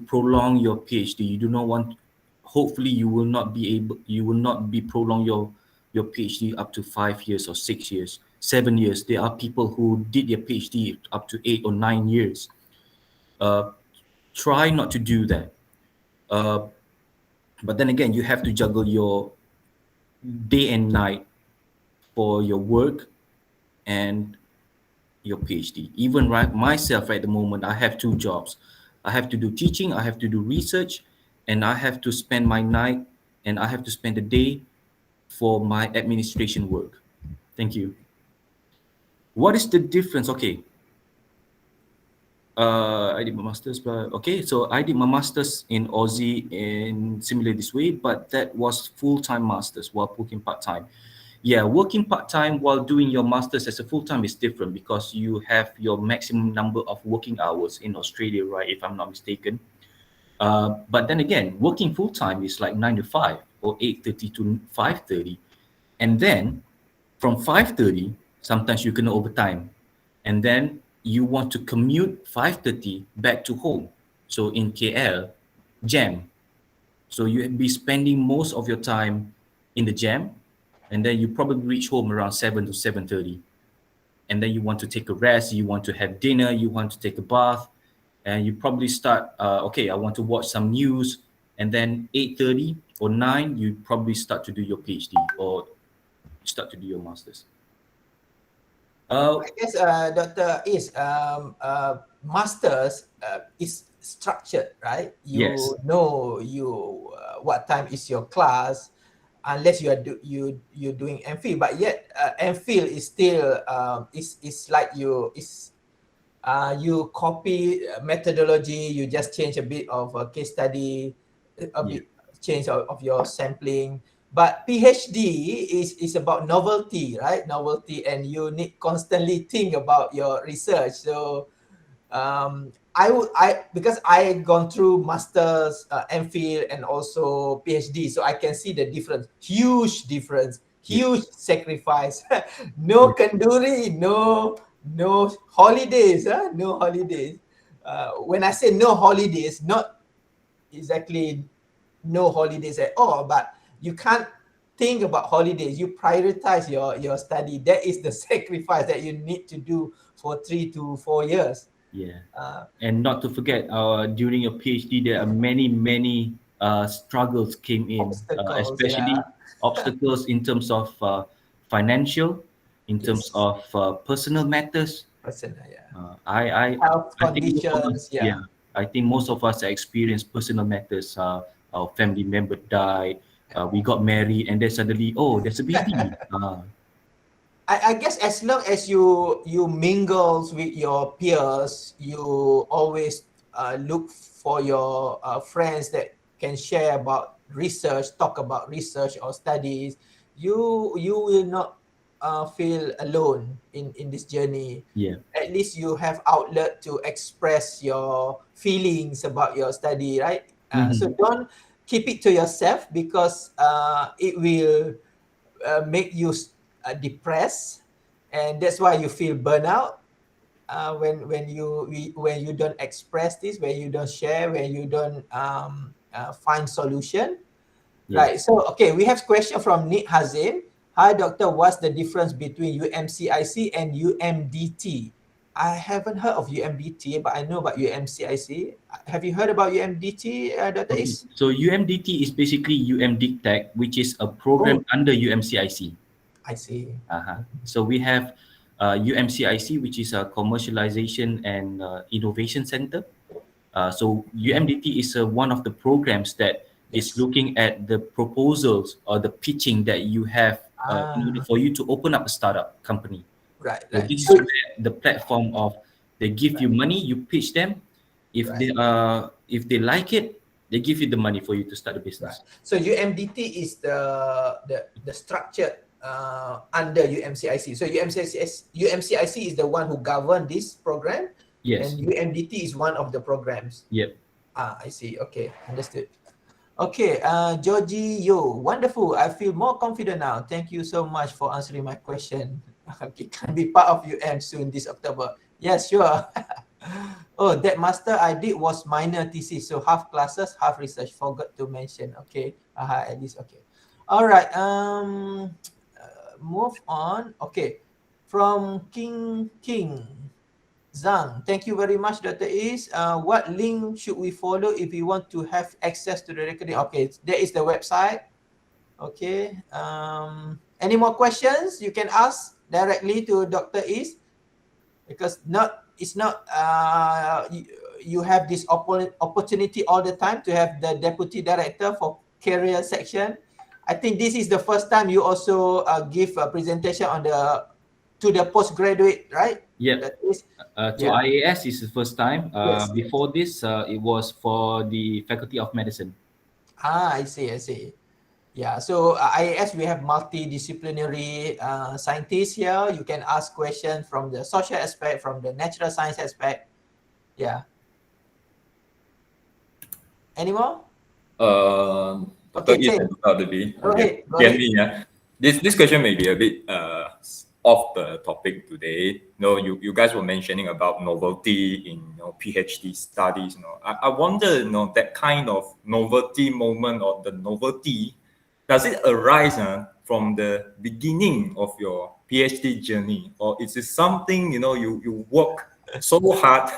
prolong your PhD. You do not want Hopefully you will not be prolong your PhD up to 5 years or 6 years, 7 years. There are people who did their PhD up to 8 or 9 years. uh, Try not to do that. uh, but then again, you have to juggle your day and night for your work and your PhD. Even right myself at the moment, I have two jobs. I have to do teaching, I have to do research, and I have to spend my night and I have to spend the day for my administration work. Thank you. What is the difference? Okay, I did my master's, but okay, so I did my master's in Aussie in similar this way, but that was full-time master's while working part-time. Yeah, working part-time while doing your master's as a full-time is different because you have your maximum number of working hours in Australia, right? If I'm not mistaken. But then again, working full-time is like 9 to 5 or 8:30 to 5:30, and then from 5:30, sometimes you can overtime, and then you want to commute 5:30 back to home. So in KL, jam. So you be spending most of your time in the jam, and then you probably reach home around 7 to 7:30, and then you want to take a rest, you want to have dinner, you want to take a bath, and you probably start. Okay, I want to watch some news, and then 8:30 or 9, you probably start to do your PhD or start to do your masters. I guess Dr. Is masters is structured, right? Yes. You know what time is your class, unless you are you're doing Mphil, but yet Mphil is still is like you copy methodology, you just change a bit of a case study, a Yeah. bit change of your sampling. But PhD is about novelty, right? Novelty, and you need constantly think about your research. So I because I gone through masters, Mphil, and also PhD, so I can see the difference, Yeah. huge sacrifice. No kanduri, no holidays, huh? No holidays. When I say no holidays, not exactly no holidays at all, but you can't think about holidays. You prioritize your study. That is the sacrifice that you need to do for 3 to 4 years. Yeah. Uh, And not to forget, during your PhD, there are many struggles came in, Obstacles, yeah. especially obstacles in terms of financial, in terms Yes. of personal matters. Personal, yeah. Uh, I, I, Health I think most of us, conditions, yeah, yeah. I think most of us experience personal matters. Our family member died, we got married, and then suddenly, oh, there's a baby. I guess as long as you mingles with your peers, you always look for your friends that can share about research, talk about research or studies. You will not feel alone in this journey. Yeah. At least you have outlet to express your feelings about your study, right? So Mhm. don't keep it to yourself because it will make you depressed, and that's why you feel burnout when you don't express this, when you don't share, when you don't find solution. Right. Yes. So okay, we have question from Nick Hazim. Hi doctor, what's the difference between UMCIC and UMDT? I haven't heard of UMDT, but I know about UMCIC. Have you heard about UMDT, Dr. Okay. Is? So UMDT is basically UMDTech, which is a program under UMCIC. I see. So we have UMCIC, which is a commercialization and innovation center. So UMDT is one of the programs that is Yes. looking at the proposals or the pitching that you have in order for you to open up a startup company. Right, So right. this is So, where the platform of they give you money, you pitch them. If they like it, they give you the money for you to start the business. so UMDT is the structure under UMCIC. So UMCIC is the one who govern this program, Yes. and UMDT is one of the programs. Yep. I see. Okay, understood. Okay, Georgie Yo, wonderful. I feel more confident now. Thank you so much for answering my question. Okay, can be part of UM soon this October. Yes, sure. Oh, that master I did was minor thesis, so half classes, half research. Forgot to mention. Okay, at least okay. All right. Move on. Okay, from King Zhang. Thank you very much, Dr. Is. What link should we follow if we want to have access to the recording? Okay, there is the website. Okay. Any more questions? You can ask directly to Dr. Is, because it's not you have this opportunity all the time to have the deputy director for career section. I think this is the first time you also give a presentation on to the postgraduate, right? Yep. That is, IAS is the first time. Yes. Before this, it was for the Faculty of Medicine. I see. Yeah, so IAS, we have multidisciplinary scientists here. You can ask questions from the social aspect, from the natural science aspect. Yeah. Any more? Dr. Okay, Is Chen. and Dr. B. Go ahead. Yeah. This question may be a bit off the topic today. You guys were mentioning about novelty in PhD studies. I wonder, that kind of novelty moment or the novelty, does it arise from the beginning of your PhD journey, or is it something you work so hard,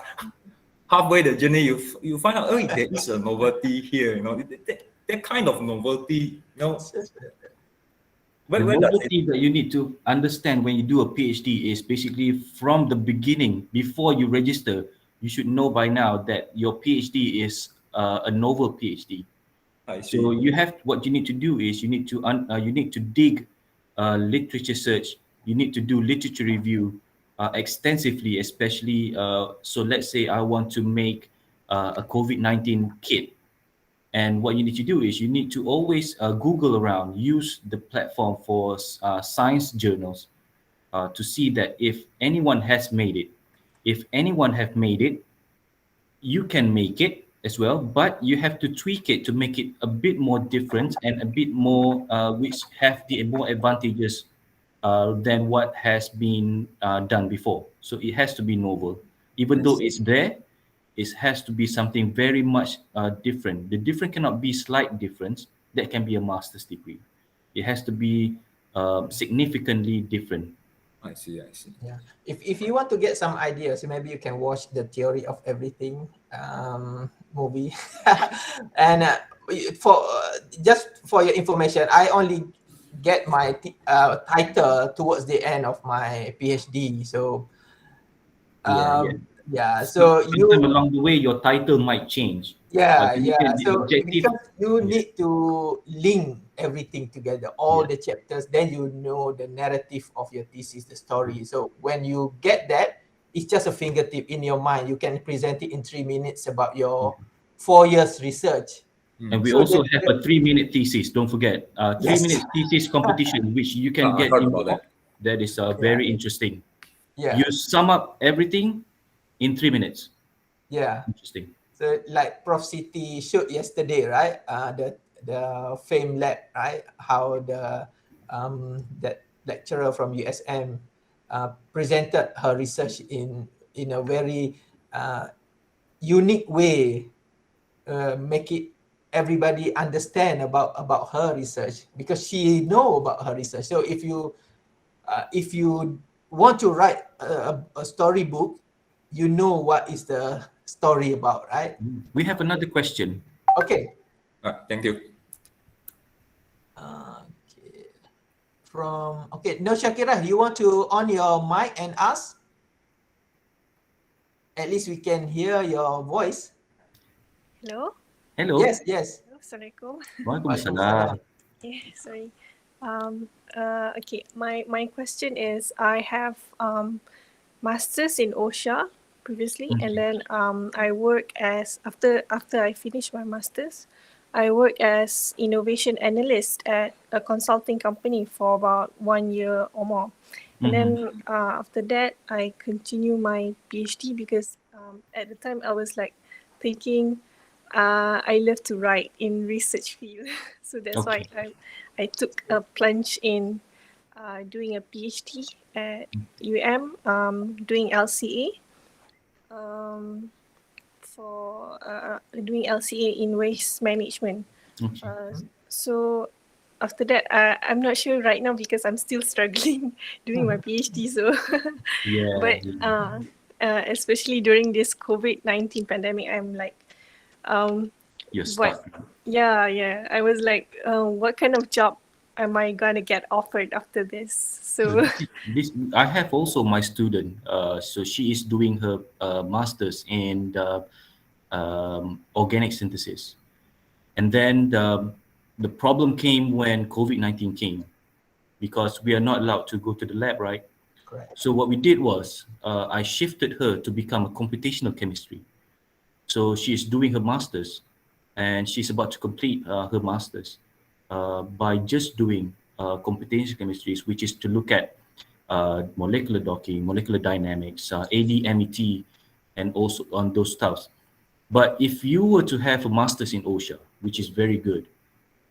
halfway the journey you find out, oh, there is a novelty here, that kind of novelty, The novelty that you need to understand when you do a PhD is basically from the beginning, before you register, you should know by now that your PhD is a novel PhD. I see. So what you need to do is you need to dig literature search. You need to do literature review extensively, especially. So let's say I want to make a COVID-19 kit. And what you need to do is you need to always Google around, use the platform for science journals to see that if anyone has made it. If anyone have made it, you can make it as well, but you have to tweak it to make it a bit more different and a bit more, which have the more advantages than what has been done before. So it has to be novel. Even though it's there, it has to be something very much different. The different cannot be slight difference. That can be a master's degree. It has to be significantly different. I see. Yeah. If you want to get some ideas, maybe you can watch the Theory of Everything movie. And just for your information, I only get my title towards the end of my PhD. So so sometime along the way your title might change. So because you need to link everything together, all the chapters, then you know the narrative of your thesis, the story. So when you get that, it's just a fingertip in your mind. You can present it in 3 minutes about your 4 years research. And we also have a 3-minute thesis. Don't forget, 3-minute thesis competition, which you can get involved. That is very interesting. You sum up everything in 3 minutes. Yeah. Interesting. So like Prof Siti showed yesterday, right? The FAME lab, right? How that lecturer from USM presented her research in a very unique way, make it everybody understand about her research, because she know about her research. So if you want to write a storybook, you know what is the story about, right? We have another question. Okay. Thank you. Okay. No, Shakira, you want to on your mic and ask? At least we can hear your voice. Hello? Hello. Yes. Assalamualaikum. Waalaikumsalam. Yeah, sorry. Okay, my question is, I have masters in OSHA previously, and then I work as after I finish my masters, I work as innovation analyst at a consulting company for about 1 year or more. And then after that, I continue my PhD because at the time I was like thinking I love to write in research field. So that's why I took a plunge in doing a PhD at doing LCA for doing LCA in waste management. So after that, I'm not sure right now because I'm still struggling doing my PhD. So, but especially during this COVID-19 pandemic, I'm like, You're stuck. yeah. I was like, what kind of job am I gonna get offered after this? So I have also my student. So she is doing her masters in organic synthesis, and then the problem came when COVID-19 came, because we are not allowed to go to the lab, right? Correct. So what we did was I shifted her to become a computational chemistry. So she is doing her masters, and she's about to complete her masters by just doing computational chemistries, which is to look at molecular docking, molecular dynamics, ADMET, and also on those stuffs. But if you were to have a master's in OSHA, which is very good,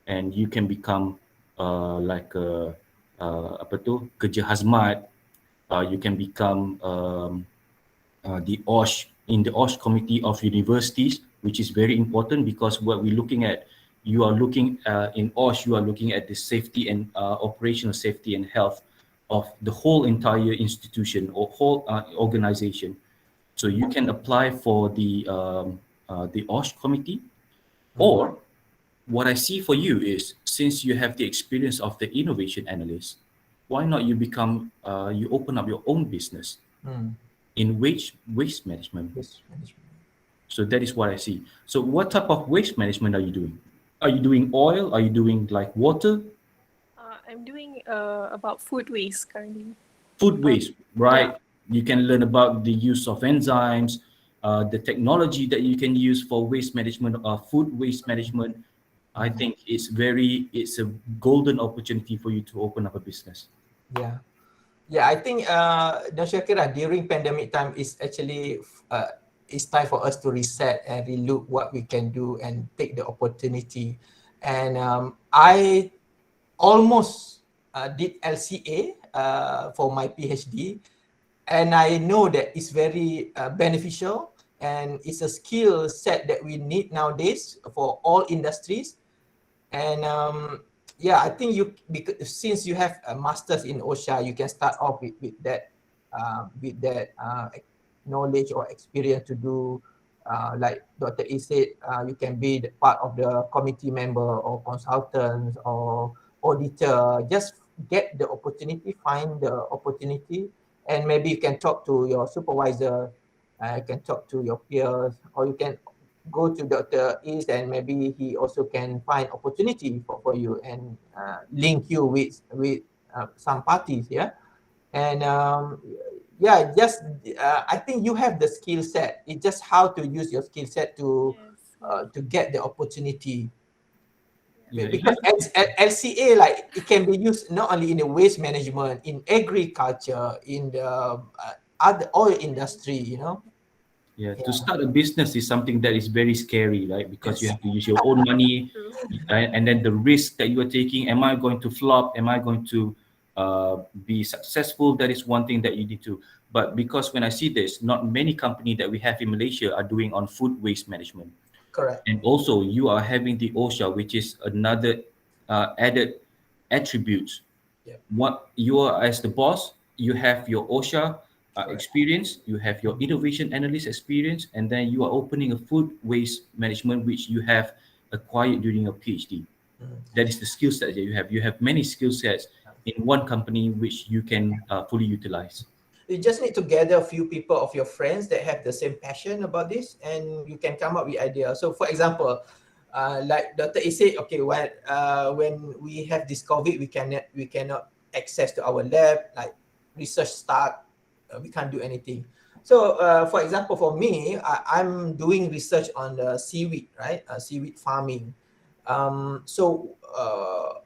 and you can become like a apa tu, kerja hazmat, you can become the OSH in the OSH committee of universities, which is very important, because what we're looking at, you are looking in OSH, you are looking at the safety and operational safety and health of the whole entire institution or whole organization. So you can apply for the OSH committee, or what I see for you is, since you have the experience of the innovation analyst, why not you become you open up your own business in waste management. Waste management. So that is what I see. So what type of waste management are you doing? Are you doing oil? Are you doing like water? I'm doing about food waste currently. Food waste, right? You can learn about the use of enzymes, the technology that you can use for waste management or food waste management. I think it's a golden opportunity for you to open up a business. Yeah, I think Shakira, during pandemic time is actually it's time for us to reset and relook what we can do and take the opportunity. And I almost did LCA for my PhD, and I know that it's very beneficial, and it's a skill set that we need nowadays for all industries. And I think since you have a master's in OSHA, you can start off with that knowledge or experience to do like Dr. E said, you can be the part of the committee member or consultants or auditor. Just get the opportunity, find the opportunity, and maybe you can talk to your supervisor, you can talk to your peers, or you can go to Dr. East, and maybe he also can find opportunity for you and link you with some parties, and I think you have the skill set. It's just how to use your skill set to get the opportunity. Because LCA, like, it can be used not only in the waste management, in agriculture, in the other oil industry, Yeah, to start a business is something that is very scary, right? Because you Yes. have to use your own money, True. and then the risk that you are taking. Am I going to flop? Am I going to be successful? That is one thing that you need to. But because when I see this, not many company that we have in Malaysia are doing on food waste management, Correct. and also you are having the OSHA, which is another added attributes. Yeah. What you are as the boss, you have your OSHA Correct. experience, you have your innovation analyst experience, and then you are opening a food waste management which you have acquired during your PhD. That is the skill set that you have. You have many skill sets in one company which you can fully utilize. You just need to gather a few people of your friends that have the same passion about this, and you can come up with ideas. So, for example, like Dr. A said, okay, when we have this COVID, we cannot access to our lab, like research start, we can't do anything. So, for example, for me, I'm doing research on the seaweed, right? Seaweed farming.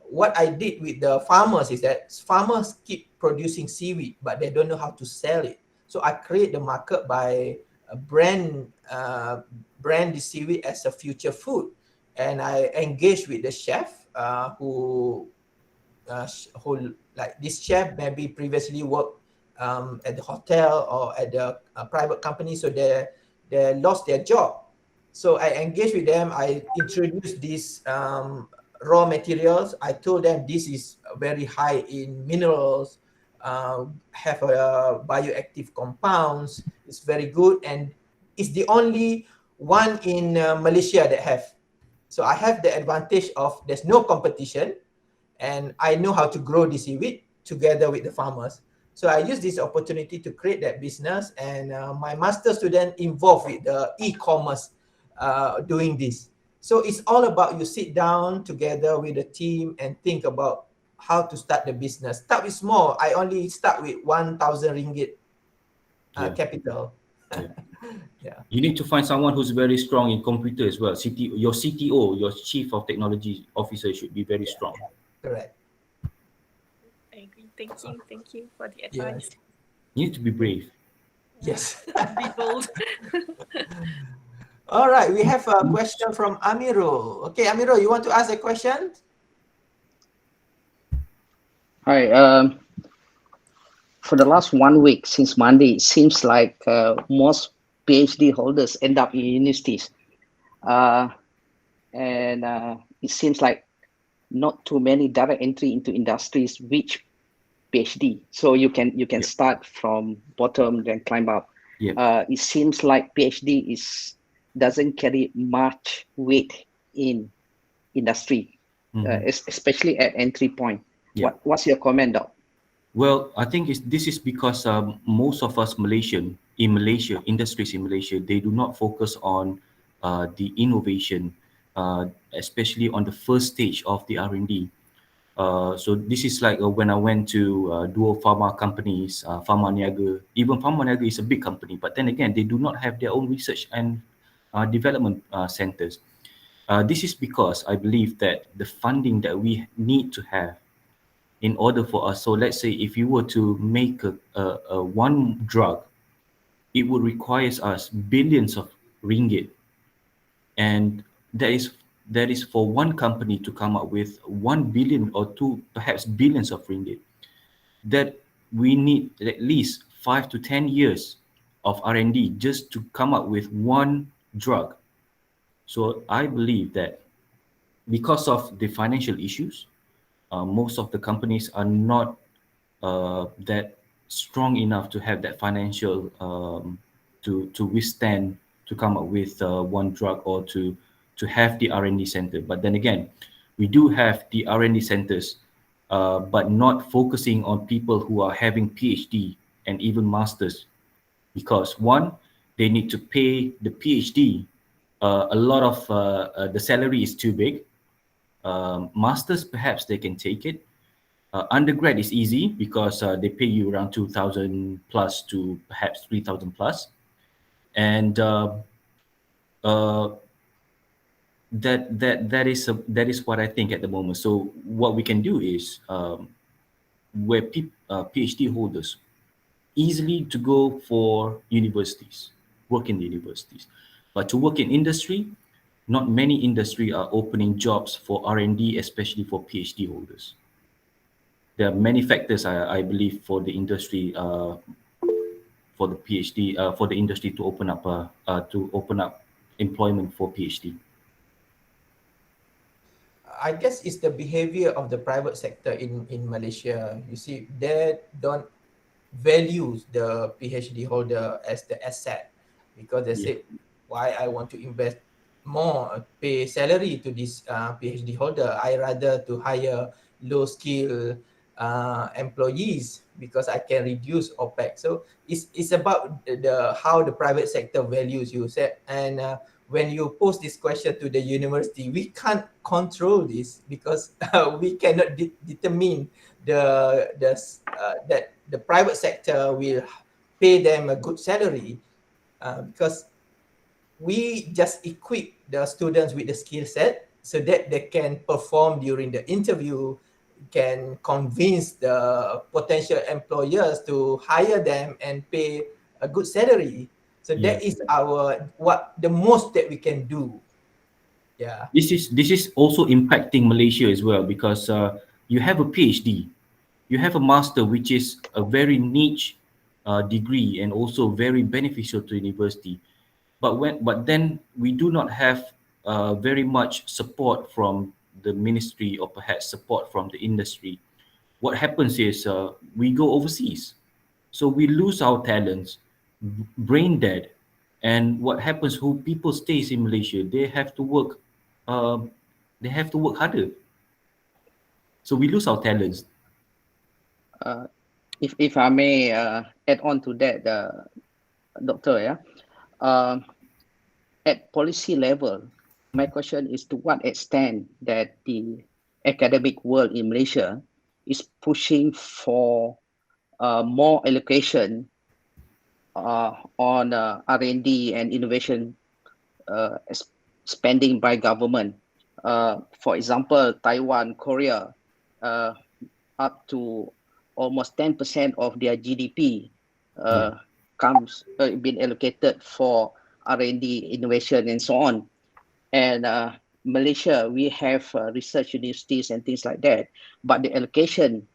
What I did with the farmers is that farmers keep producing seaweed, but they don't know how to sell it. So I create the market by brand the seaweed as a future food, and I engage with the chef who like this chef maybe previously worked at the hotel or at the private company, so they lost their job. So I engaged with them. I introduced these raw materials. I told them this is very high in minerals, have a bioactive compounds. It's very good, and it's the only one in Malaysia that have. So I have the advantage of there's no competition, and I know how to grow the seaweed together with the farmers. So I use this opportunity to create that business, and my master student involved with the e-commerce doing this. So it's all about you sit down together with the team and think about how to start the business. Start with small. I only start with 1,000 ringgit Yeah. capital. Yeah. Yeah, You need to find someone who's very strong in computer as well. Your CTO, your Chief of Technology Officer, should be very strong. correct. I agree. Thank you for the Yes. advice. You need to be brave. Yes. Be bold. All right, we have a question from Amirul. Okay, Amirul, you want to ask a question? Hi. For the last 1 week since Monday, it seems like most PhD holders end up in universities, and it seems like not too many direct entry into industries which PhD. So you can Yep. start from bottom then climb up. Yep. It seems like PhD doesn't carry much weight in industry, especially at entry point. Yep. What's your comment, Doc? Well, I think this is because most of us industries in Malaysia, they do not focus on the innovation, especially on the first stage of the R&D. So this is like when I went to dual pharma companies, Pharma Niaga. Even Pharma Niaga is a big company, but then again, they do not have their own research and development centers. This is because I believe that the funding that we need to have in order for us. So let's say if you were to make a one drug, it would require us billions of ringgit, and that is for one company to come up with 1 billion or two, perhaps billions of ringgit. That we need at least 5 to 10 years of R&D just to come up with one drug. So I believe that because of the financial issues, most of the companies are not that strong enough to have that financial to withstand to come up with one drug or to have the R&D center. But then again, we do have the R&D centers, but not focusing on people who are having PhD and even masters, because one, they need to pay the PhD. A lot of the salary is too big. Masters, perhaps they can take it. Undergrad is easy because they pay you around 2,000 plus to perhaps 3,000 plus, and uh, that is what I think at the moment. So what we can do is where PhD holders easily to go for universities, work in the universities. But to work in industry, not many industry are opening jobs for R&D, especially for PhD holders. There are many factors, I believe, for the industry, for the PhD, for the industry to open up employment for PhD. I guess it's the behavior of the private sector in Malaysia. You see, they don't value the PhD holder as the asset, because they say, why I want to invest more, pay salary to this PhD holder. I rather to hire low skill employees, because I can reduce OPEX. So it's about the how the private sector values you. And when you pose this question to the university, we can't control this, because we cannot determine that the private sector will pay them a good salary, because we just equip the students with the skill set so that they can perform during the interview, can convince the potential employers to hire them and pay a good salary. So that is the most that we can do. Yeah. This is also impacting Malaysia as well, because you have a PhD, you have a master, which is a very niche degree and also very beneficial to university. But then we do not have very much support from the ministry, or perhaps support from the industry. What happens is we go overseas, so we lose our talents, brain dead. And what happens? Who people stays in Malaysia? They have to work. They have to work harder. So we lose our talents. If I may add on to that, Doctor, at policy level, my question is to what extent that the academic world in Malaysia is pushing for more allocation on R&D and innovation spending by government. For example, Taiwan, Korea, up to almost 10% of their GDP comes being allocated for R&D, innovation, and so on. And Malaysia, we have research universities and things like that, but the allocation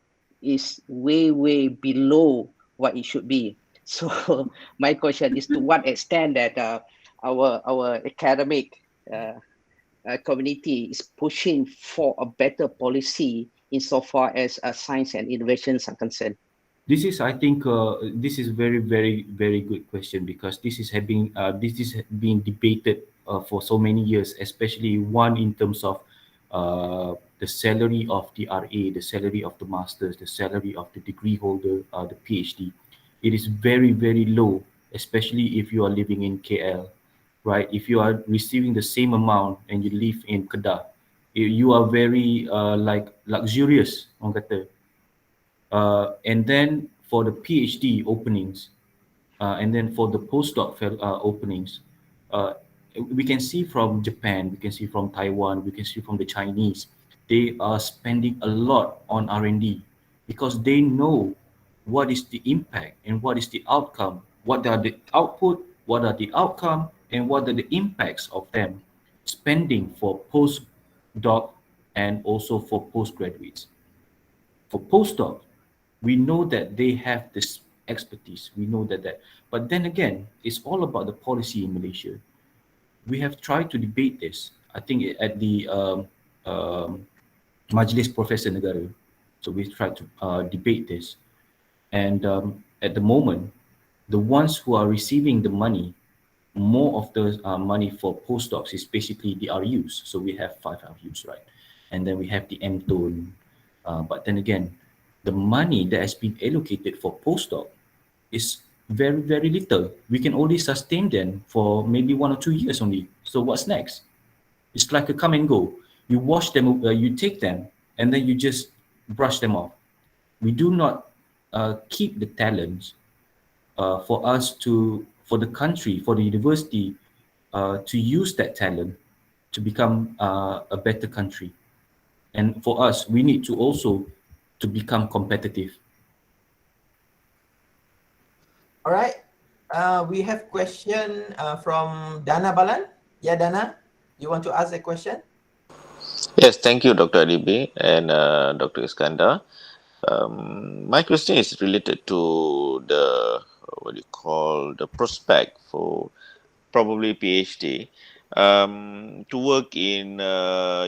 is way below what it should be. So my question is to what extent that our academic community is pushing for a better policy insofar as science and innovations are concerned. This is, I think, this is very good question, because this is being debated for so many years, especially one in terms of the salary of the RA, the salary of the masters, the salary of the degree holder, the PhD. It is very low, especially if you are living in KL, right? If you are receiving the same amount and you live in Kedah, you are very like luxurious, orang kata. And then for the PhD openings, and then for the postdoc openings, we can see from Japan, we can see from Taiwan, we can see from the Chinese, they are spending a lot on R&D, because they know what is the impact and what is the outcome, what are the output, what are the outcome, and what are the impacts of them spending for postdoc and also for postgraduates. For postdoc, we know that they have this expertise. We know that. But then again, it's all about the policy in Malaysia. We have tried to debate this, I think, at the Majlis Profesor Negara. So we tried to debate this. And at the moment, the ones who are receiving the money, more of the money for postdocs is basically the RUs. So we have 5 RUs, right? And then we have the MTON. But then again, the money that has been allocated for postdoc is very little. We can only sustain them for maybe 1 or 2 years only. So what's next? It's like a come and go. You wash them, you take them, and then you just brush them off. We do not keep the talents for the country, for the university to use that talent to become a better country. And for us, we need to also to become competitive. All right. We have question from Dana Balan. Yeah, Dana, you want to ask a question? Yes, thank you, Dr. Adibi and Dr. Iskandar. My question is related to the what do you call the prospect for probably PhD to work in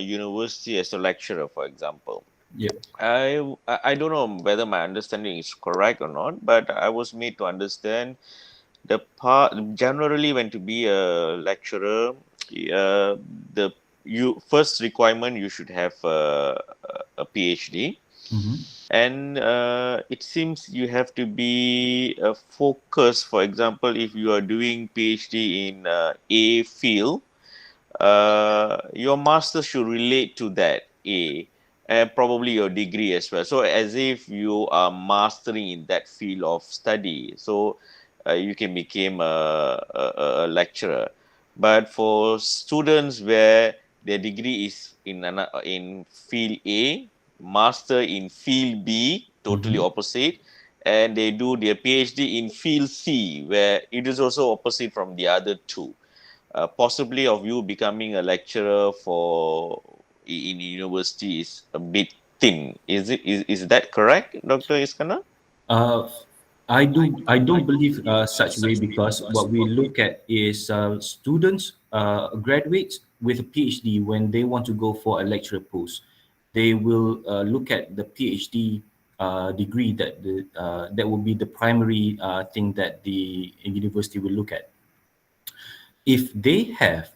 university as a lecturer, for example. Yep. I don't know whether my understanding is correct or not, but I was made to understand the part generally when to be a lecturer, the you first requirement you should have a PhD, Mm-hmm. and it seems you have to be a focus. For example, if you are doing PhD in a field, your master should relate to that A, and probably your degree as well. So as if you are mastering in that field of study, so you can become a lecturer. But for students where their degree is in field A, master in field B, totally Mm-hmm. opposite, and they do their PhD in field C, where it is also opposite from the other two. Possibly of you becoming a lecturer for in university is a bit thin. Is that correct, Dr. Iskandar? Uh, I don't believe such way, because what we look at is students, graduates with a PhD, when they want to go for a lecturer post, they will look at the PhD degree, that will be the primary thing that the university will look at. If they have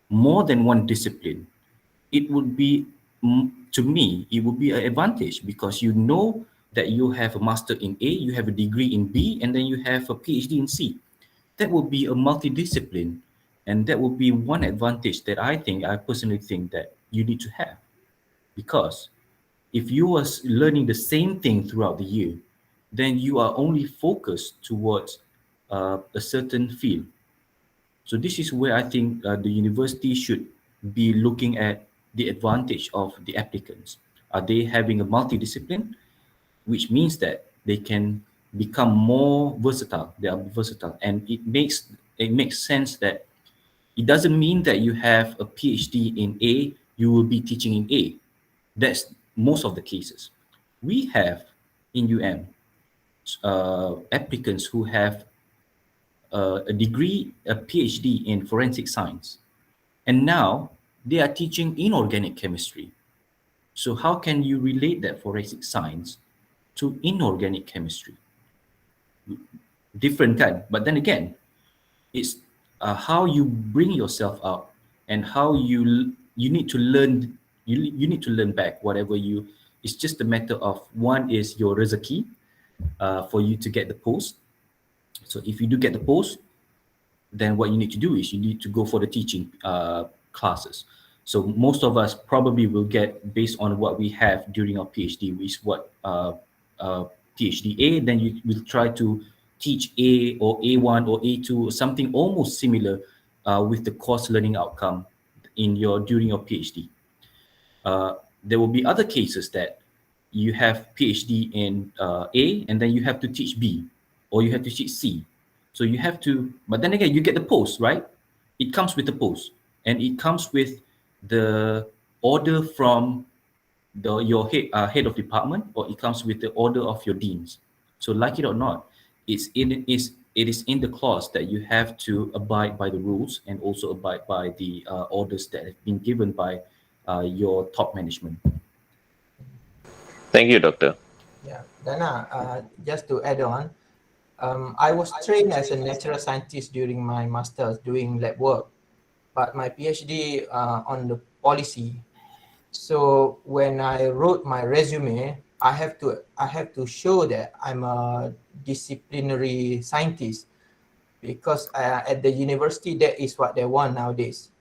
more than one discipline, it would be, to me, it would be an advantage, because you know that you have a master in A, you have a degree in B, and then you have a PhD in C. That would be a multidiscipline, and that would be one advantage that I personally think that you need to have. Because if you are learning the same thing throughout the year, then you are only focused towards a certain field. So this is where I think the university should be looking at the advantage of the applicants. Are they having a multidiscipline, which means that they can become more versatile? They are versatile, and it makes sense that it doesn't mean that you have a PhD in A, you will be teaching in A. That's most of the cases. We have in UM applicants who have a degree, a PhD in forensic science, and now they are teaching inorganic chemistry. So how can you relate that forensic science to inorganic chemistry? Different kind. But then again, it's how you bring yourself up, and how you need to learn. You need to learn back whatever you. It's just a matter of, one is your rezeki for you to get the post. So if you do get the post, then what you need to do is you need to go for the teaching classes. So most of us probably will get based on what we have during our PhD, which is what PhD A. Then you will try to teach A or A1 or A2 or something almost similar with the course learning outcome in your during your PhD. There will be other cases that you have PhD in A, and then you have to teach B, or you have to teach C. So you have to, but then again, you get the post, right? It comes with the post, and it comes with the order from your head of department, or it comes with the order of your deans. So like it or not, it is in the clause that you have to abide by the rules, and also abide by the orders that have been given by your top management. Thank you, Doctor. Yeah, Dana, just to add on, I was trained as a natural scientist during my master's doing lab work, but my PhD on the policy. So when I wrote my resume, I have to show that I'm a disciplinary scientist, because at the university that is what they want nowadays.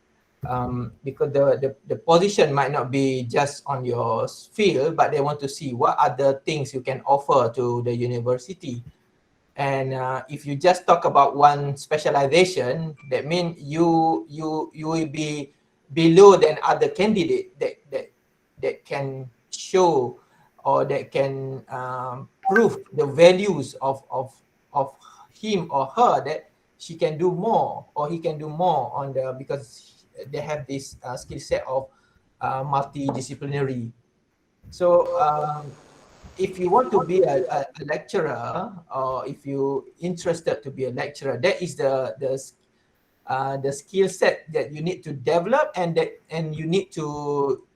Because the position might not be just on your field, but they want to see what other things you can offer to the university. And if you just talk about one specialization, that means you will be below than other candidate that can show, or that can prove the values of him or her that she can do more or he can do more on the, because they have this skill set of multidisciplinary. So if you want to be a lecturer, or if you interested to be a lecturer, that is the skill set that you need to develop, and you need to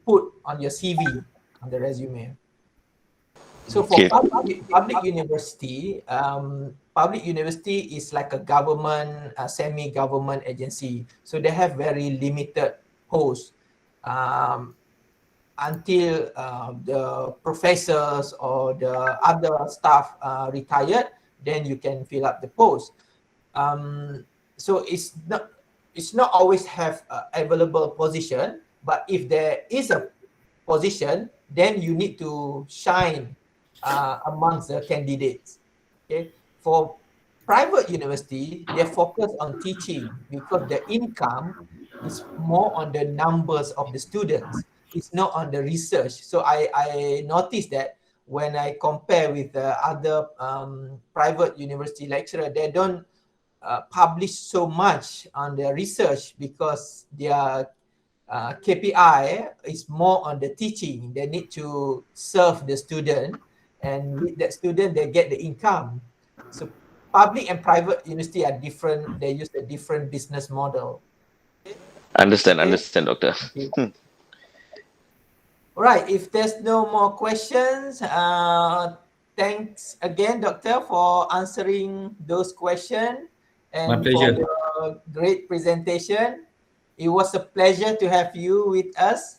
put on your CV, on the resume. So for Okay. public university, public university is like a government, semi-government agency. So they have very limited posts. Until the professors or the other staff retired, then you can fill up the post. So it's not always have available position, but if there is a position, then you need to shine amongst the candidates. Okay, for private university, they focus on teaching because the income is more on the numbers of the students. It's not on the research. So I noticed that when I compare with the other private university lecturer, they don't publish so much on their research because their KPI is more on the teaching. They need to serve the student, and with that student, they get the income. So public and private university are different. They use a different business model. Understand, Okay. understand, Doctor. Okay. All right, if there's no more questions, thanks again, Doctor, for answering those questions and My pleasure. for your great presentation. It was a pleasure to have you with us.